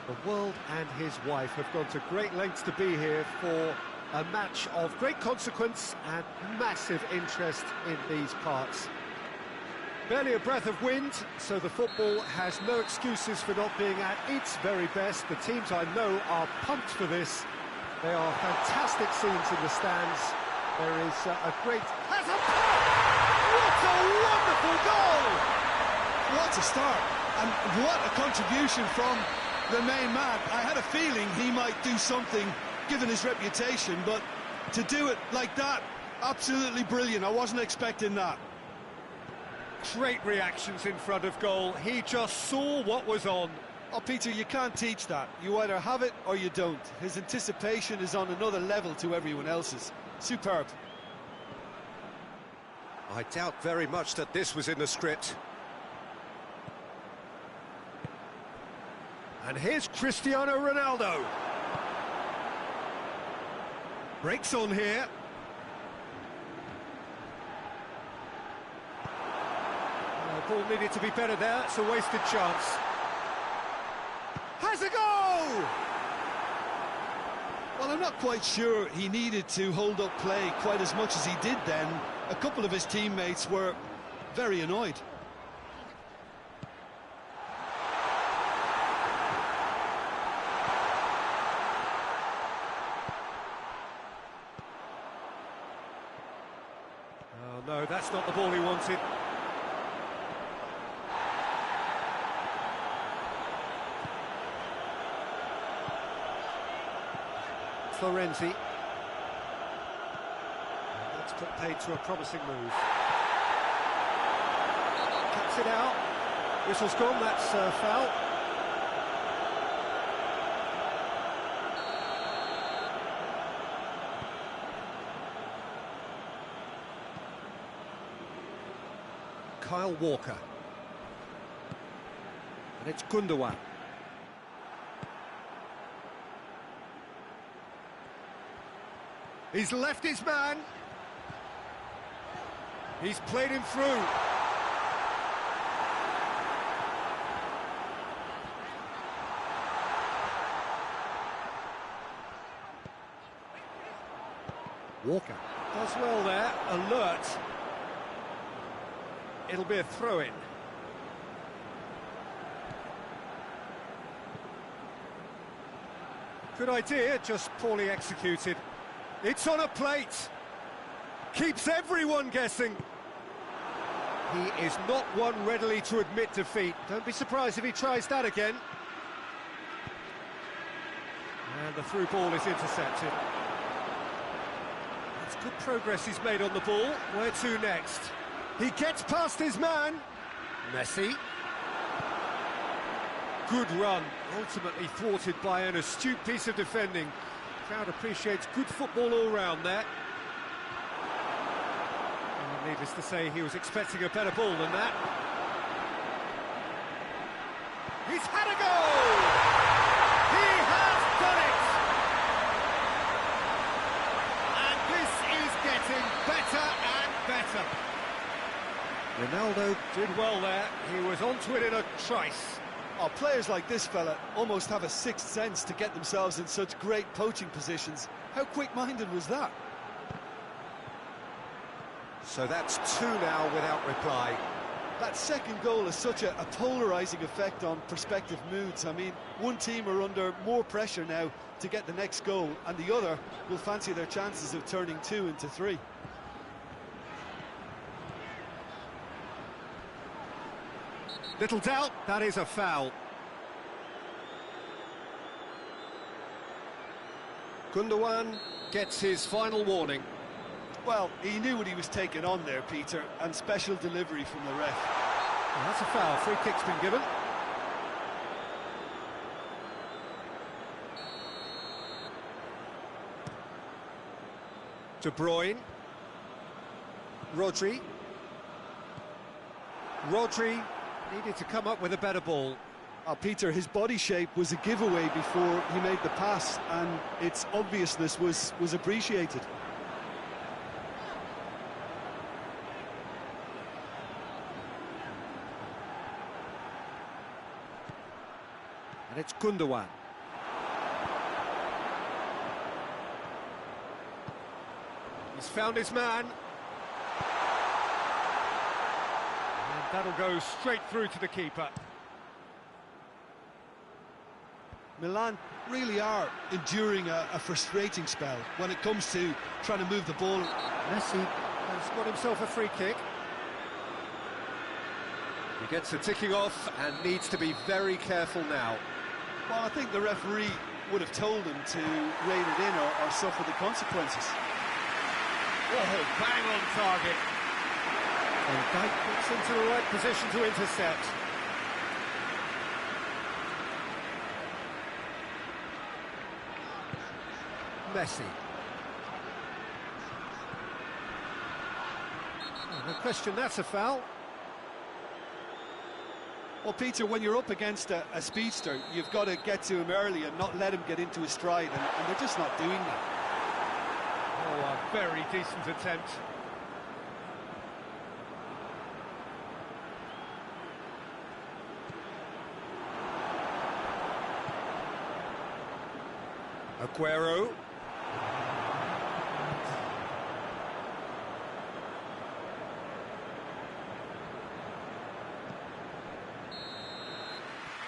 The world and his wife have gone to great lengths to be here for a match of great consequence and massive interest in these parts. Barely a breath of wind, so the football has no excuses for not being at its very best. The teams I know are pumped for this. They are fantastic scenes in the stands. There is a great... What a wonderful goal! What a start, and what a contribution from the main man. I had a feeling he might do something, given his reputation, but to do it like that, absolutely brilliant. I wasn't expecting that. Great reactions in front of goal. He just saw what was on. Oh, Peter, you can't teach that. You either have it or you don't. His anticipation is on another level to everyone else's. Superb. I doubt very much that this was in the script. And here's Cristiano Ronaldo. Breaks on here. Ball needed to be better there. It's a wasted chance. Has a go! Well, I'm not quite sure he needed to hold up play quite as much as he did then. A couple of his teammates were very annoyed. Oh no, that's not the ball he wanted. Florenzi. That's put paid to a promising move. Cuts it out. Whistle's gone, that's foul. Kyle Walker. And it's Gundogan. He's left his man. He's played him through. Walker does well there, alert. It'll be a throw-in. Good idea, just poorly executed. It's on a plate. Keeps everyone guessing. He is not one readily to admit defeat. Don't be surprised if he tries that again. And the through ball is intercepted. It's good progress he's made on the ball. Where to next? He gets past his man. Messi. Good run, ultimately thwarted by an astute piece of defending. Crowd appreciates good football all round there. And needless to say, he was expecting a better ball than that. He's had a goal! He has done it! And this is getting better and better. Ronaldo did well there. He was onto it in a trice. Oh, players like this fella almost have a sixth sense to get themselves in such great poaching positions. How quick-minded was that? So that's two now without reply. That second goal has such a polarising effect on prospective moods. I mean, one team are under more pressure now to get the next goal, and the other will fancy their chances of turning 2 into 3. Little doubt, that is a foul. Gundogan gets his final warning. Well, he knew what he was taking on there, Peter, and special delivery from the ref. Well, that's a foul. Free kick's been given. De Bruyne. Rodri. Rodri needed to come up with a better ball. Peter, his body shape was a giveaway before he made the pass, and its obviousness was appreciated. And it's Gundogan. He's found his man. And that'll go straight through to the keeper. Milan really are enduring a frustrating spell when it comes to trying to move the ball. Messi has got himself a free kick. He gets the ticking off and needs to be very careful now. Well, I think the referee would have told him to rein it in or suffer the consequences. Oh, bang on target. And Dijk gets into the right position to intercept. Messi. Oh, no question, that's a foul. Well, Peter, when you're up against a speedster, you've got to get to him early and not let him get into his stride, and they're just not doing that. Oh, a very decent attempt. Aguero.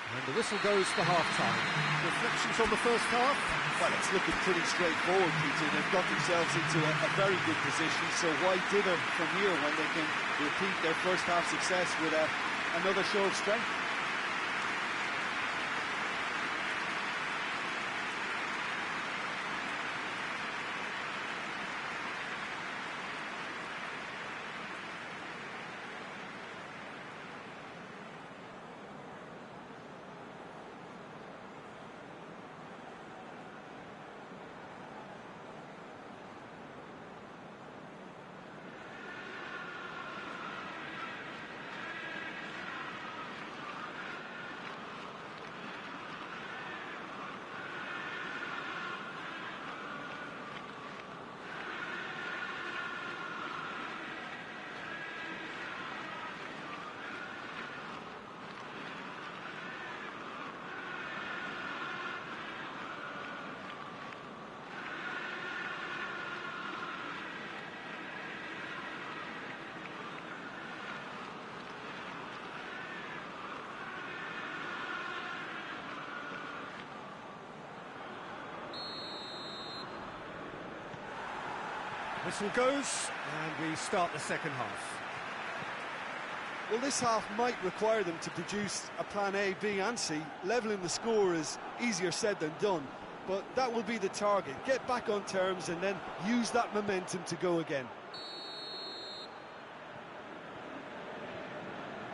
And the whistle goes for half-time. Reflections on the first half? Well, it's looking pretty straightforward, Peter. They've got themselves into a very good position, so why dither from here when they can repeat their first half success with another show of strength? Whistle goes, and we start the second half. Well, this half might require them to produce a plan A, B and C. Levelling the score is easier said than done, but that will be the target. Get back on terms and then use that momentum to go again.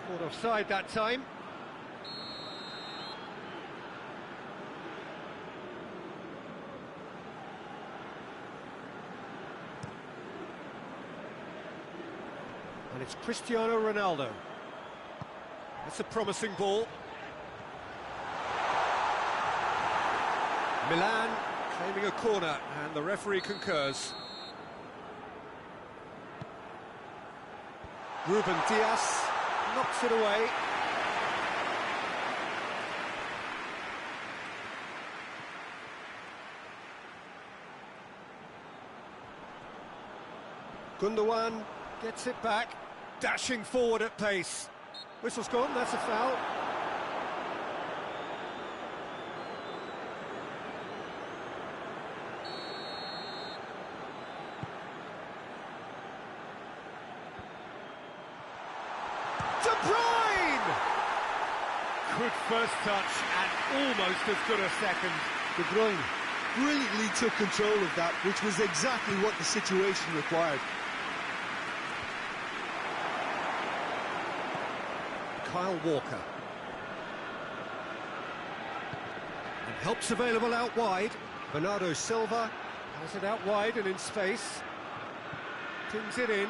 Caught offside that time. And it's Cristiano Ronaldo. That's a promising ball. Milan claiming a corner, and the referee concurs. Ruben Dias knocks it away. Gundogan gets it back, dashing forward at pace. Whistle's gone, that's a foul. De Bruyne! Good first touch and almost as good a second. De Bruyne brilliantly took control of that, which was exactly what the situation required. Kyle Walker. And help's available out wide. Bernardo Silva has it out wide and in space. Pins it in.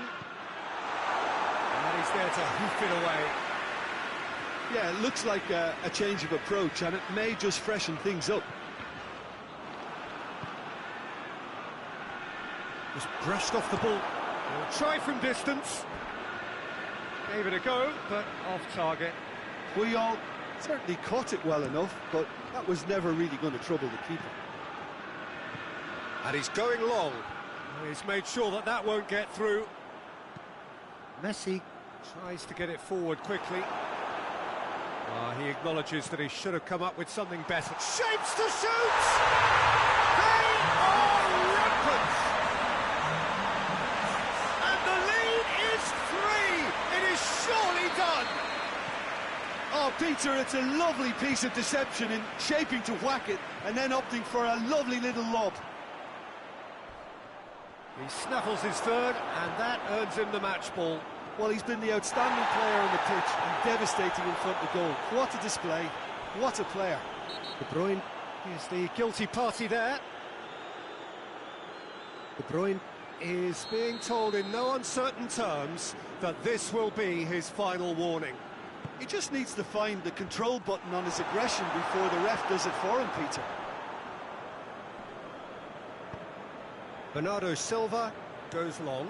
And he's there to hoof it away. Yeah, it looks like a change of approach, and it may just freshen things up. Just brushed off the ball. He'll try from distance. Gave it a go, but off target. Puyol Certainly caught it well enough, but that was never really going to trouble the keeper. And he's going long. He's made sure that that won't get through. Messi tries to get it forward quickly. He acknowledges that he should have come up with something better. Shapes to shoot! They are rampant! And the lead is 3! It is surely done! Oh, Peter, it's a lovely piece of deception in shaping to whack it and then opting for a lovely little lob. He snaffles his third, and that earns him the match ball. Well, he's been the outstanding player on the pitch and devastating in front of goal. What a display, what a player. De Bruyne is the guilty party there. De Bruyne is being told in no uncertain terms that this will be his final warning. He just needs to find the control button on his aggression before the ref does it for him, Peter. Bernardo Silva goes long.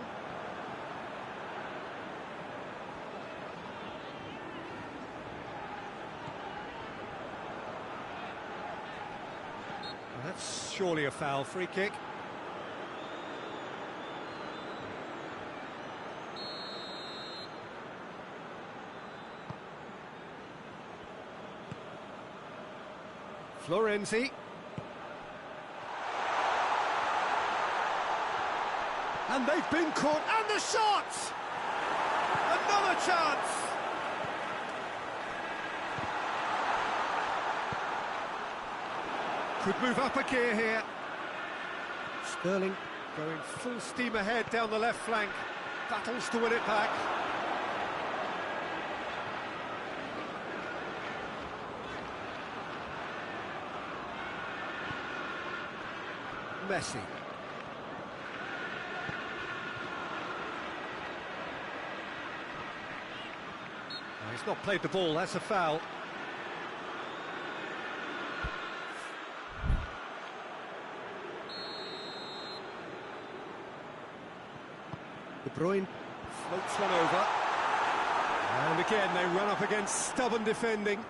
That's surely a foul. Free kick. Florenzi. And they've been caught, and the shot! Another chance! Could move up a gear here. Sterling going full steam ahead down the left flank. Battles to win it back. Messi. He's not played the ball, that's a foul. De Bruyne floats one over. And again they run up against stubborn defending.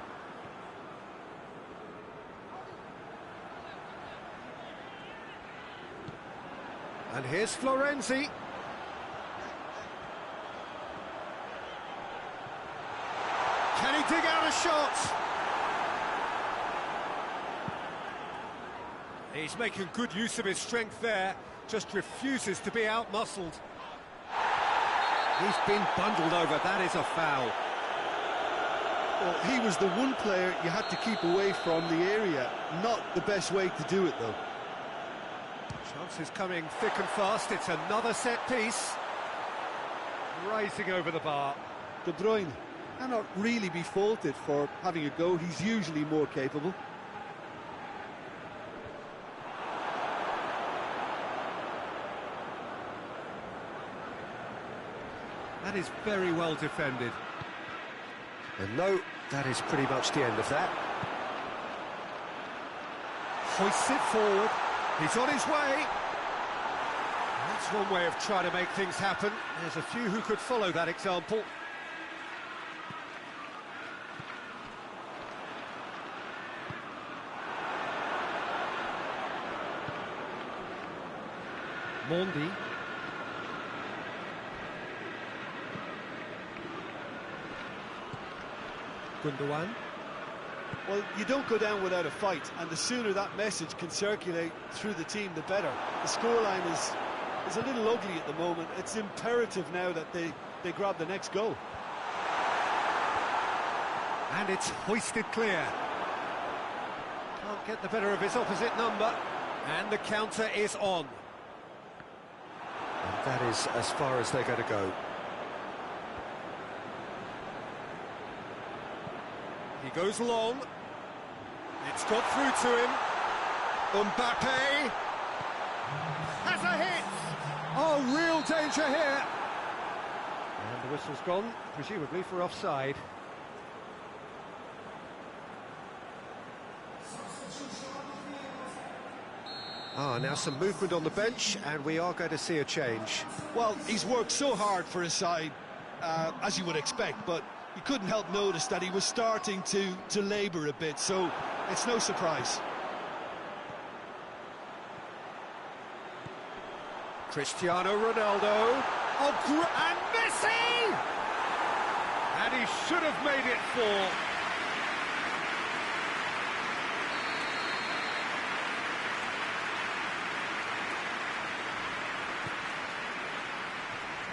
And here's Florenzi. Can he dig out a shot? He's making good use of his strength there, just refuses to be out-muscled. He's been bundled over, that is a foul. Well, he was the one player you had to keep away from the area. Not the best way to do it, though. Chances coming thick and fast, it's another set piece. Rising over the bar. De Bruyne cannot really be faulted for having a go. He's usually more capable. That is very well defended. And no, that is pretty much the end of that. Hoists it forward. He's on his way. That's one way of trying to make things happen. There's a few who could follow that example. Mondi. Gundogan. Well, you don't go down without a fight, and the sooner that message can circulate through the team, the better. The scoreline is a little ugly at the moment. It's imperative now that they grab the next goal. And it's hoisted clear. Can't get the better of his opposite number. And the counter is on. And that is as far as they're going to go. He goes long. It's got through to him. Mbappe has a hit. Oh, real danger here. And the whistle's gone, presumably for offside. Now some movement on the bench, and we are going to see a change. Well, he's worked so hard for his side, as you would expect, but you couldn't help notice that he was starting to labour a bit, so it's no surprise. Cristiano Ronaldo. Oh, and Messi! And he should have made it 4.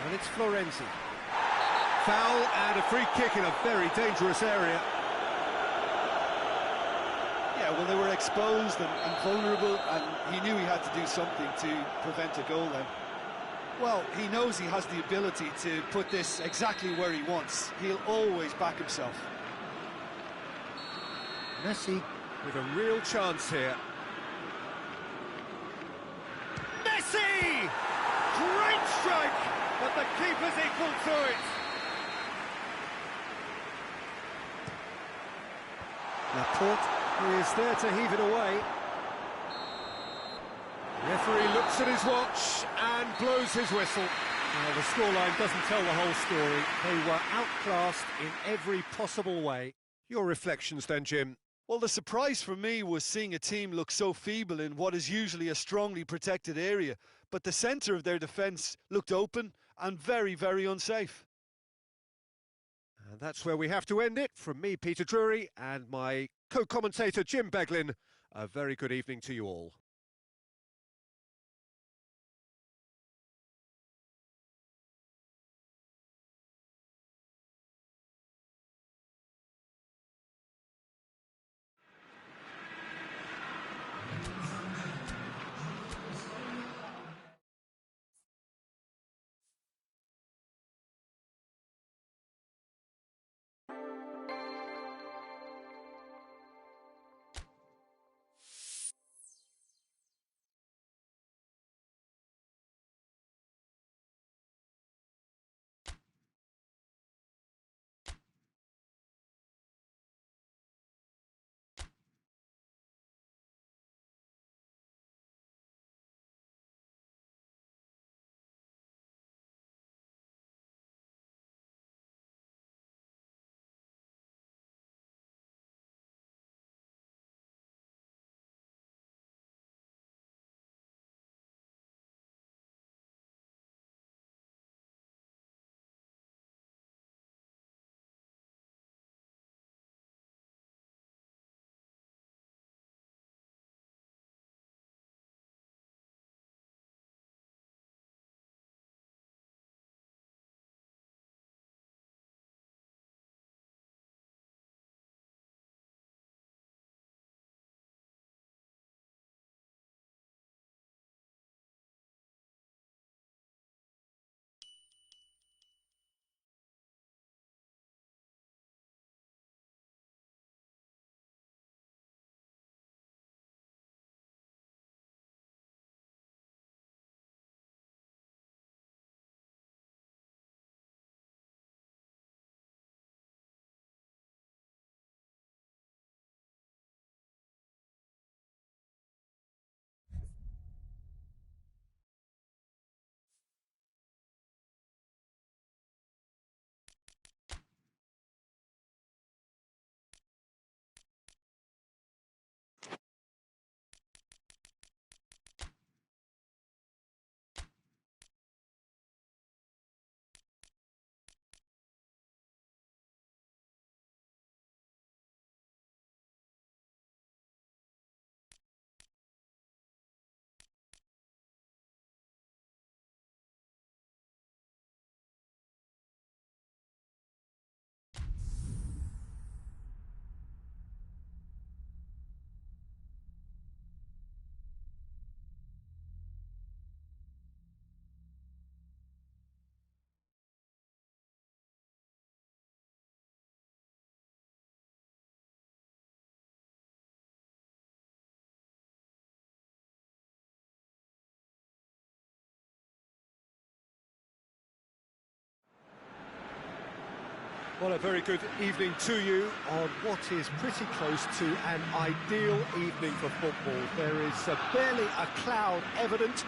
And it's Florenzi. Foul and a free kick in a very dangerous area. Yeah, well, they were exposed and vulnerable, and he knew he had to do something to prevent a goal then. Well, he knows he has the ability to put this exactly where he wants. He'll always back himself. Messi with a real chance here. Messi! Great strike, but the keeper's equal to it. Laporte is there to heave it away. Referee looks at his watch and blows his whistle. The scoreline doesn't tell the whole story. They were outclassed in every possible way. Your reflections then, Jim? Well, the surprise for me was seeing a team look so feeble in what is usually a strongly protected area, but the centre of their defence looked open and very, very unsafe. And that's where we have to end it. From me, Peter Drury, and my co-commentator, Jim Beglin, a very good evening to you all. Well, a very good evening to you on what is pretty close to an ideal evening for football. There is barely a cloud evident.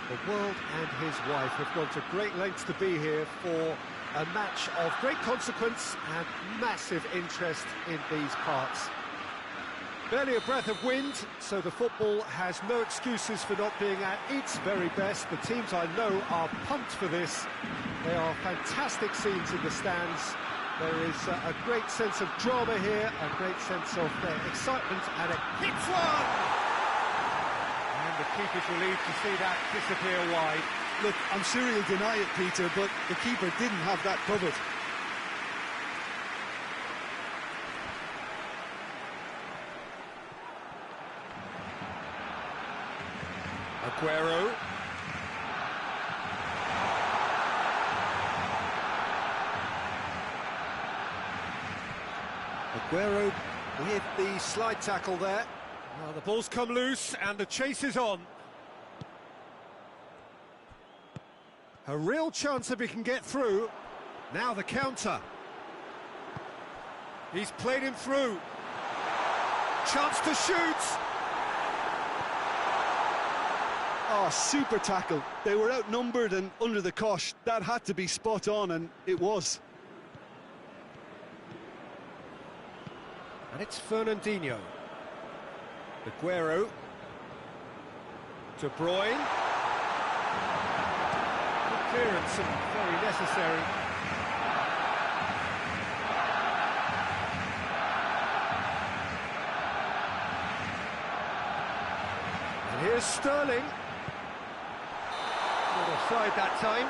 The world and his wife have gone to great lengths to be here for a match of great consequence and massive interest in these parts. Barely a breath of wind, so the football has no excuses for not being at its very best. The teams I know are pumped for this. They are fantastic scenes in the stands. There is a great sense of drama here, a great sense of excitement, and it hits one! And the keeper's relieved to see that disappear wide. Look, I'm sure he'll deny it, Peter, but the keeper didn't have that covered. Aguero. Aguero with the slide tackle there. Well, the ball's come loose and the chase is on. A real chance if he can get through. Now the counter. He's played him through. Chance to shoot. Oh, super tackle. They were outnumbered and under the cosh. That had to be spot on, and it was. And it's Fernandinho. Aguero. De Bruyne. Good clearance and very necessary. And here's Sterling. Not offside that time.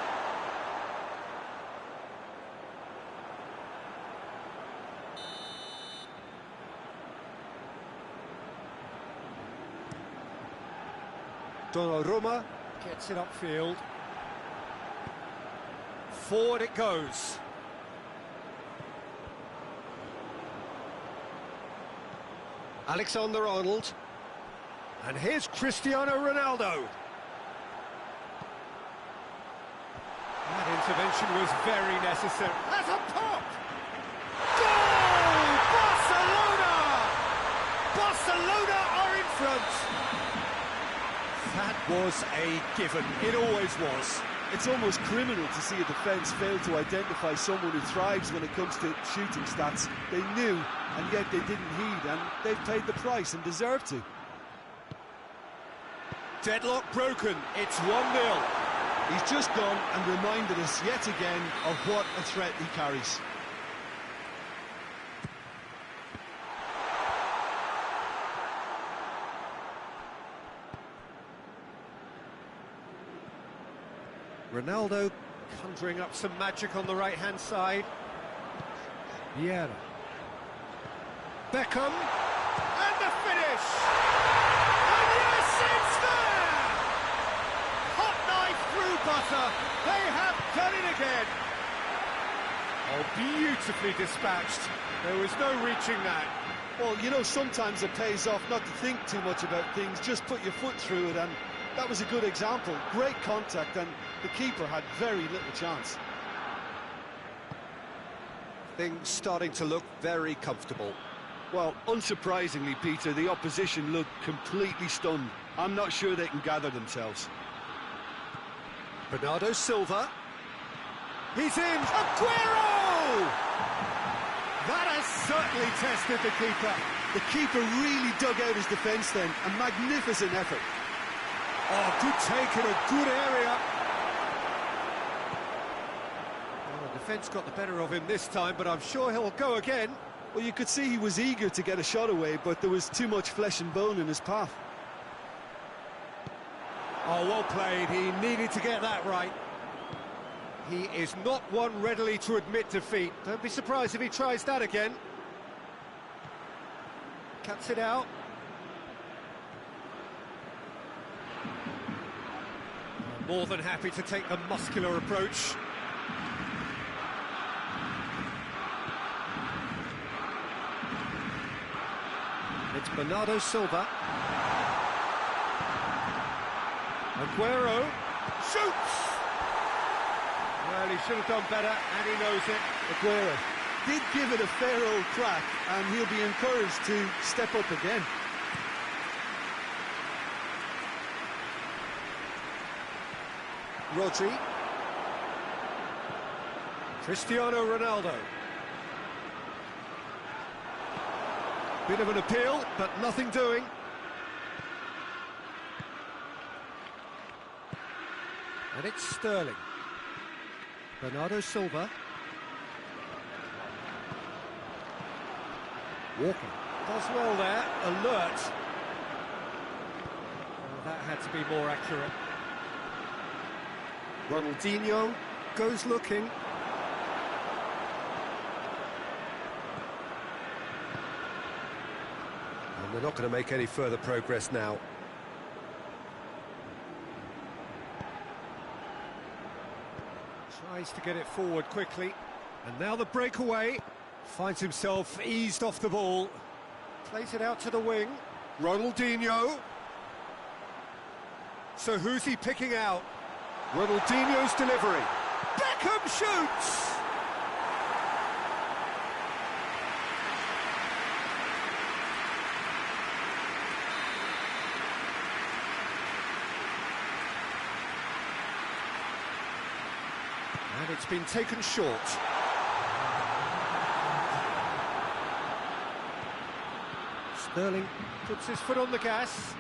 Donnarumma gets it upfield. Forward it goes. Alexander-Arnold. And here's Cristiano Ronaldo. That intervention was very necessary. That's a pop! Goal! Barcelona! Barcelona are in front. That was a given. It always was. It's almost criminal to see a defence fail to identify someone who thrives when it comes to shooting stats. They knew, and yet they didn't heed, and they've paid the price and deserve to. Deadlock broken. It's 1-0. He's just gone and reminded us yet again of what a threat he carries. Ronaldo conjuring up some magic on the right-hand side. Vieira. Beckham. And the finish! And yes, it's there! Hot knife through butter. They have done it again. Oh, beautifully dispatched. There was no reaching that. Well, you know, sometimes it pays off not to think too much about things, just put your foot through it, and that was a good example. Great contact, and the keeper had very little chance. Things starting to look very comfortable. Well, unsurprisingly, Peter, the opposition looked completely stunned. I'm not sure they can gather themselves. Bernardo Silva. He's in. Aguero! That has certainly tested the keeper. The keeper really dug out his defence then. A magnificent effort. Oh, good take in a good area. Well, the defence got the better of him this time, but I'm sure he'll go again. Well, you could see he was eager to get a shot away, but there was too much flesh and bone in his path. Oh, well played. He needed to get that right. He is not one readily to admit defeat. Don't be surprised if he tries that again. Cuts it out. More than happy to take the muscular approach. It's Bernardo Silva. Aguero shoots! Well, he should have done better, and he knows it. Aguero did give it a fair old crack, and he'll be encouraged to step up again. Rodri. Cristiano Ronaldo. Bit of an appeal, but nothing doing. And it's Sterling. Bernardo Silva. Walker. Does well there, alert. Well, that had to be more accurate. Ronaldinho goes looking. And they're not going to make any further progress now. Tries to get it forward quickly. And now the breakaway. Finds himself eased off the ball. Plays it out to the wing. Ronaldinho. So who's he picking out? Ronaldinho's delivery. Beckham shoots! And it's been taken short. Sterling puts his foot on the gas.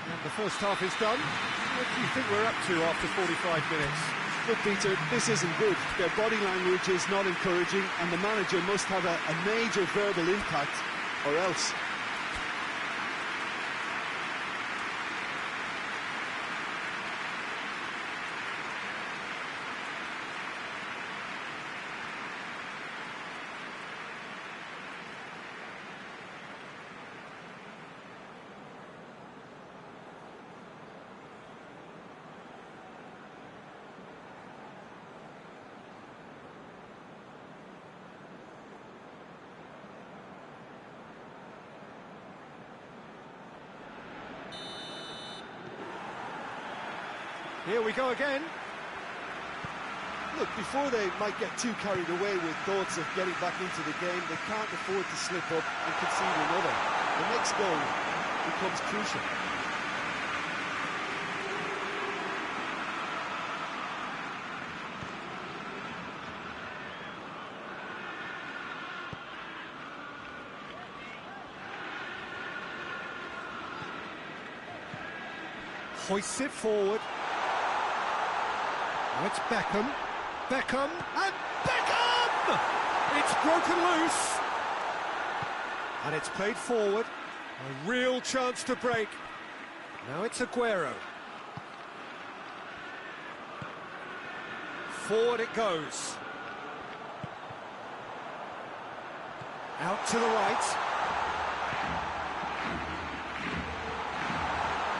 And the first half is done. What do you think we're up to after 45 minutes? Look, Peter, this isn't good. Their body language is not encouraging, and the manager must have a major verbal impact, or else. Here we go again. Look, before they might get too carried away with thoughts of getting back into the game, they can't afford to slip up and concede another. The next goal becomes crucial. Hoists it forward. Now it's Beckham. Beckham and Beckham! It's broken loose. And it's played forward. A real chance to break. Now it's Aguero. Forward it goes. Out to the right.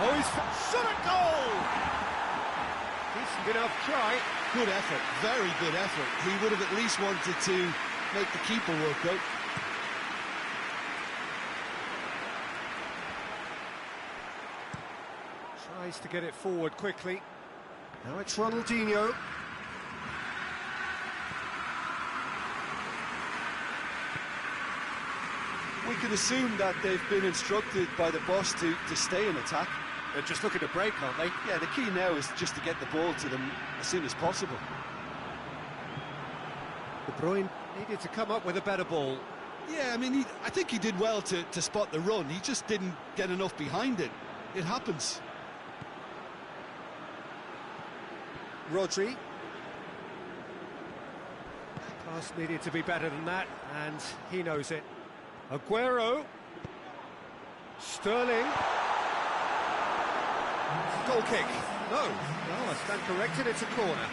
Oh, he's shot at goal! Decent enough try. Good effort, very good effort. He would have at least wanted to make the keeper work out. Tries to get it forward quickly. Now it's Ronaldinho. We can assume that they've been instructed by the boss to stay in attack. They're just looking to break, aren't they? Yeah, the key now is just to get the ball to them as soon as possible. De Bruyne needed to come up with a better ball. Yeah, I mean, I think he did well to spot the run. He just didn't get enough behind it. It happens. Rodri. Pass needed to be better than that, and he knows it. Aguero. Sterling. Goal kick. No, I stand corrected, it's a corner.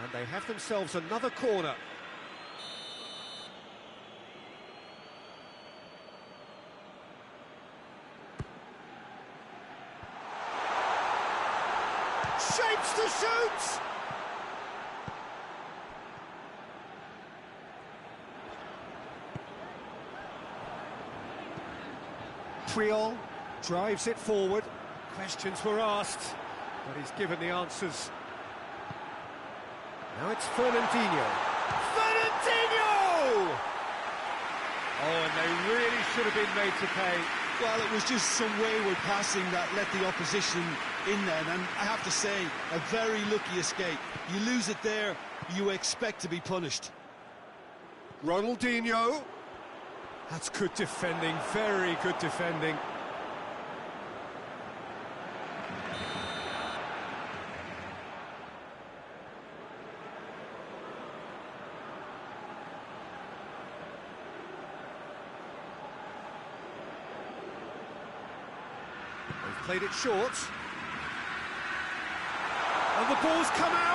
And they have themselves another corner. Shapes to shoot! Puyol drives it forward. Questions were asked, but he's given the answers. Now it's Fernandinho. Fernandinho! Oh, and they really should have been made to pay. Well, it was just some wayward passing that let the opposition in then, and I have to say, a very lucky escape. You lose it there, you expect to be punished. Ronaldinho. That's good defending, very good defending. They've played it short. And the ball's come out!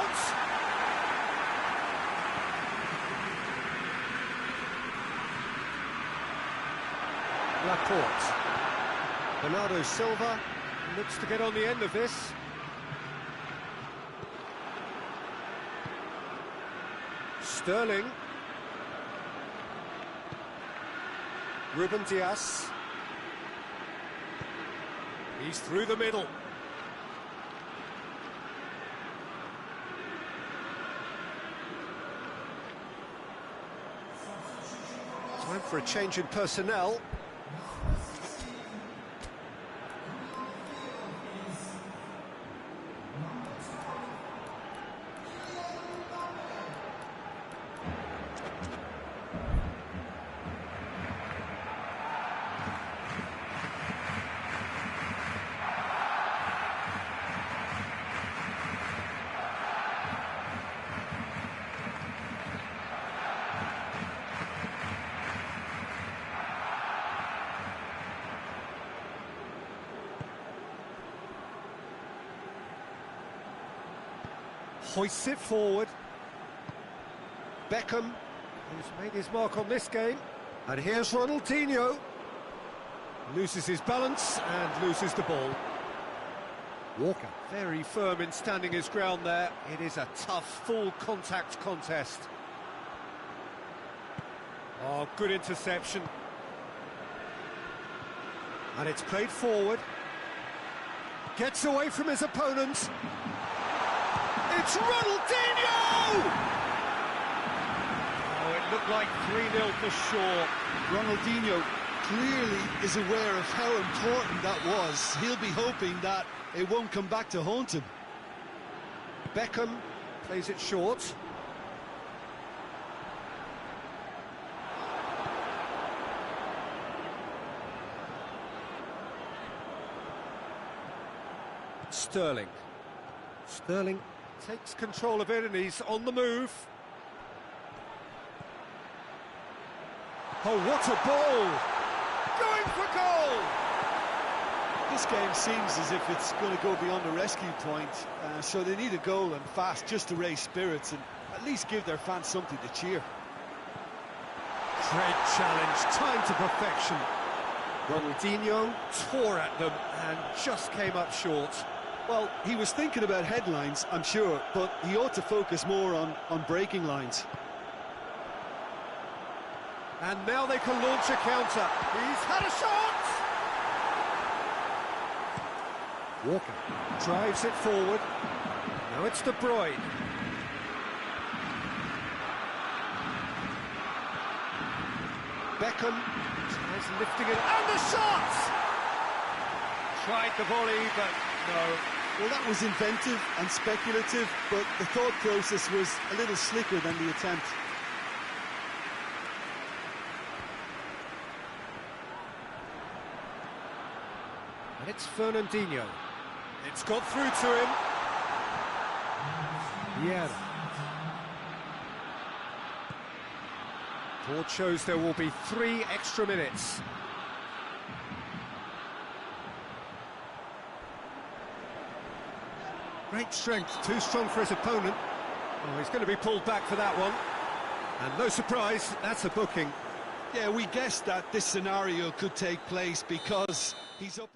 Laporte. Bernardo Silva looks to get on the end of this. Sterling. Ruben Dias. He's through the middle. Time for a change in personnel. Hoists it forward. Beckham, who's made his mark on this game. And here's Ronaldinho. Loses his balance and loses the ball. Walker, very firm in standing his ground there. It is a tough, full contact contest. Oh, good interception. And it's played forward. Gets away from his opponent. It's Ronaldinho! Oh, it looked like 3-0 for sure. Ronaldinho clearly is aware of how important that was. He'll be hoping that it won't come back to haunt him. Beckham plays it short. Sterling. Sterling takes control of it and he's on the move. Oh, what a ball! Going for goal! This game seems as if it's going to go beyond the rescue point, so they need a goal and fast just to raise spirits and at least give their fans something to cheer. Great challenge, timed to perfection. Ronaldinho tore at them and just came up short. Well, he was thinking about headlines, I'm sure, but he ought to focus more on breaking lines. And now they can launch a counter. He's had a shot! Walker drives it forward. Now it's De Bruyne. Beckham tries lifting it, and the shot! Tried the volley, but no. Well, that was inventive and speculative, but the thought process was a little slicker than the attempt. And it's Fernandinho. It's got through to him. Yeah. Board shows there will be 3 extra minutes. Great strength, too strong for his opponent. Oh, he's going to be pulled back for that one. And no surprise, that's a booking. Yeah, we guessed that this scenario could take place because he's up...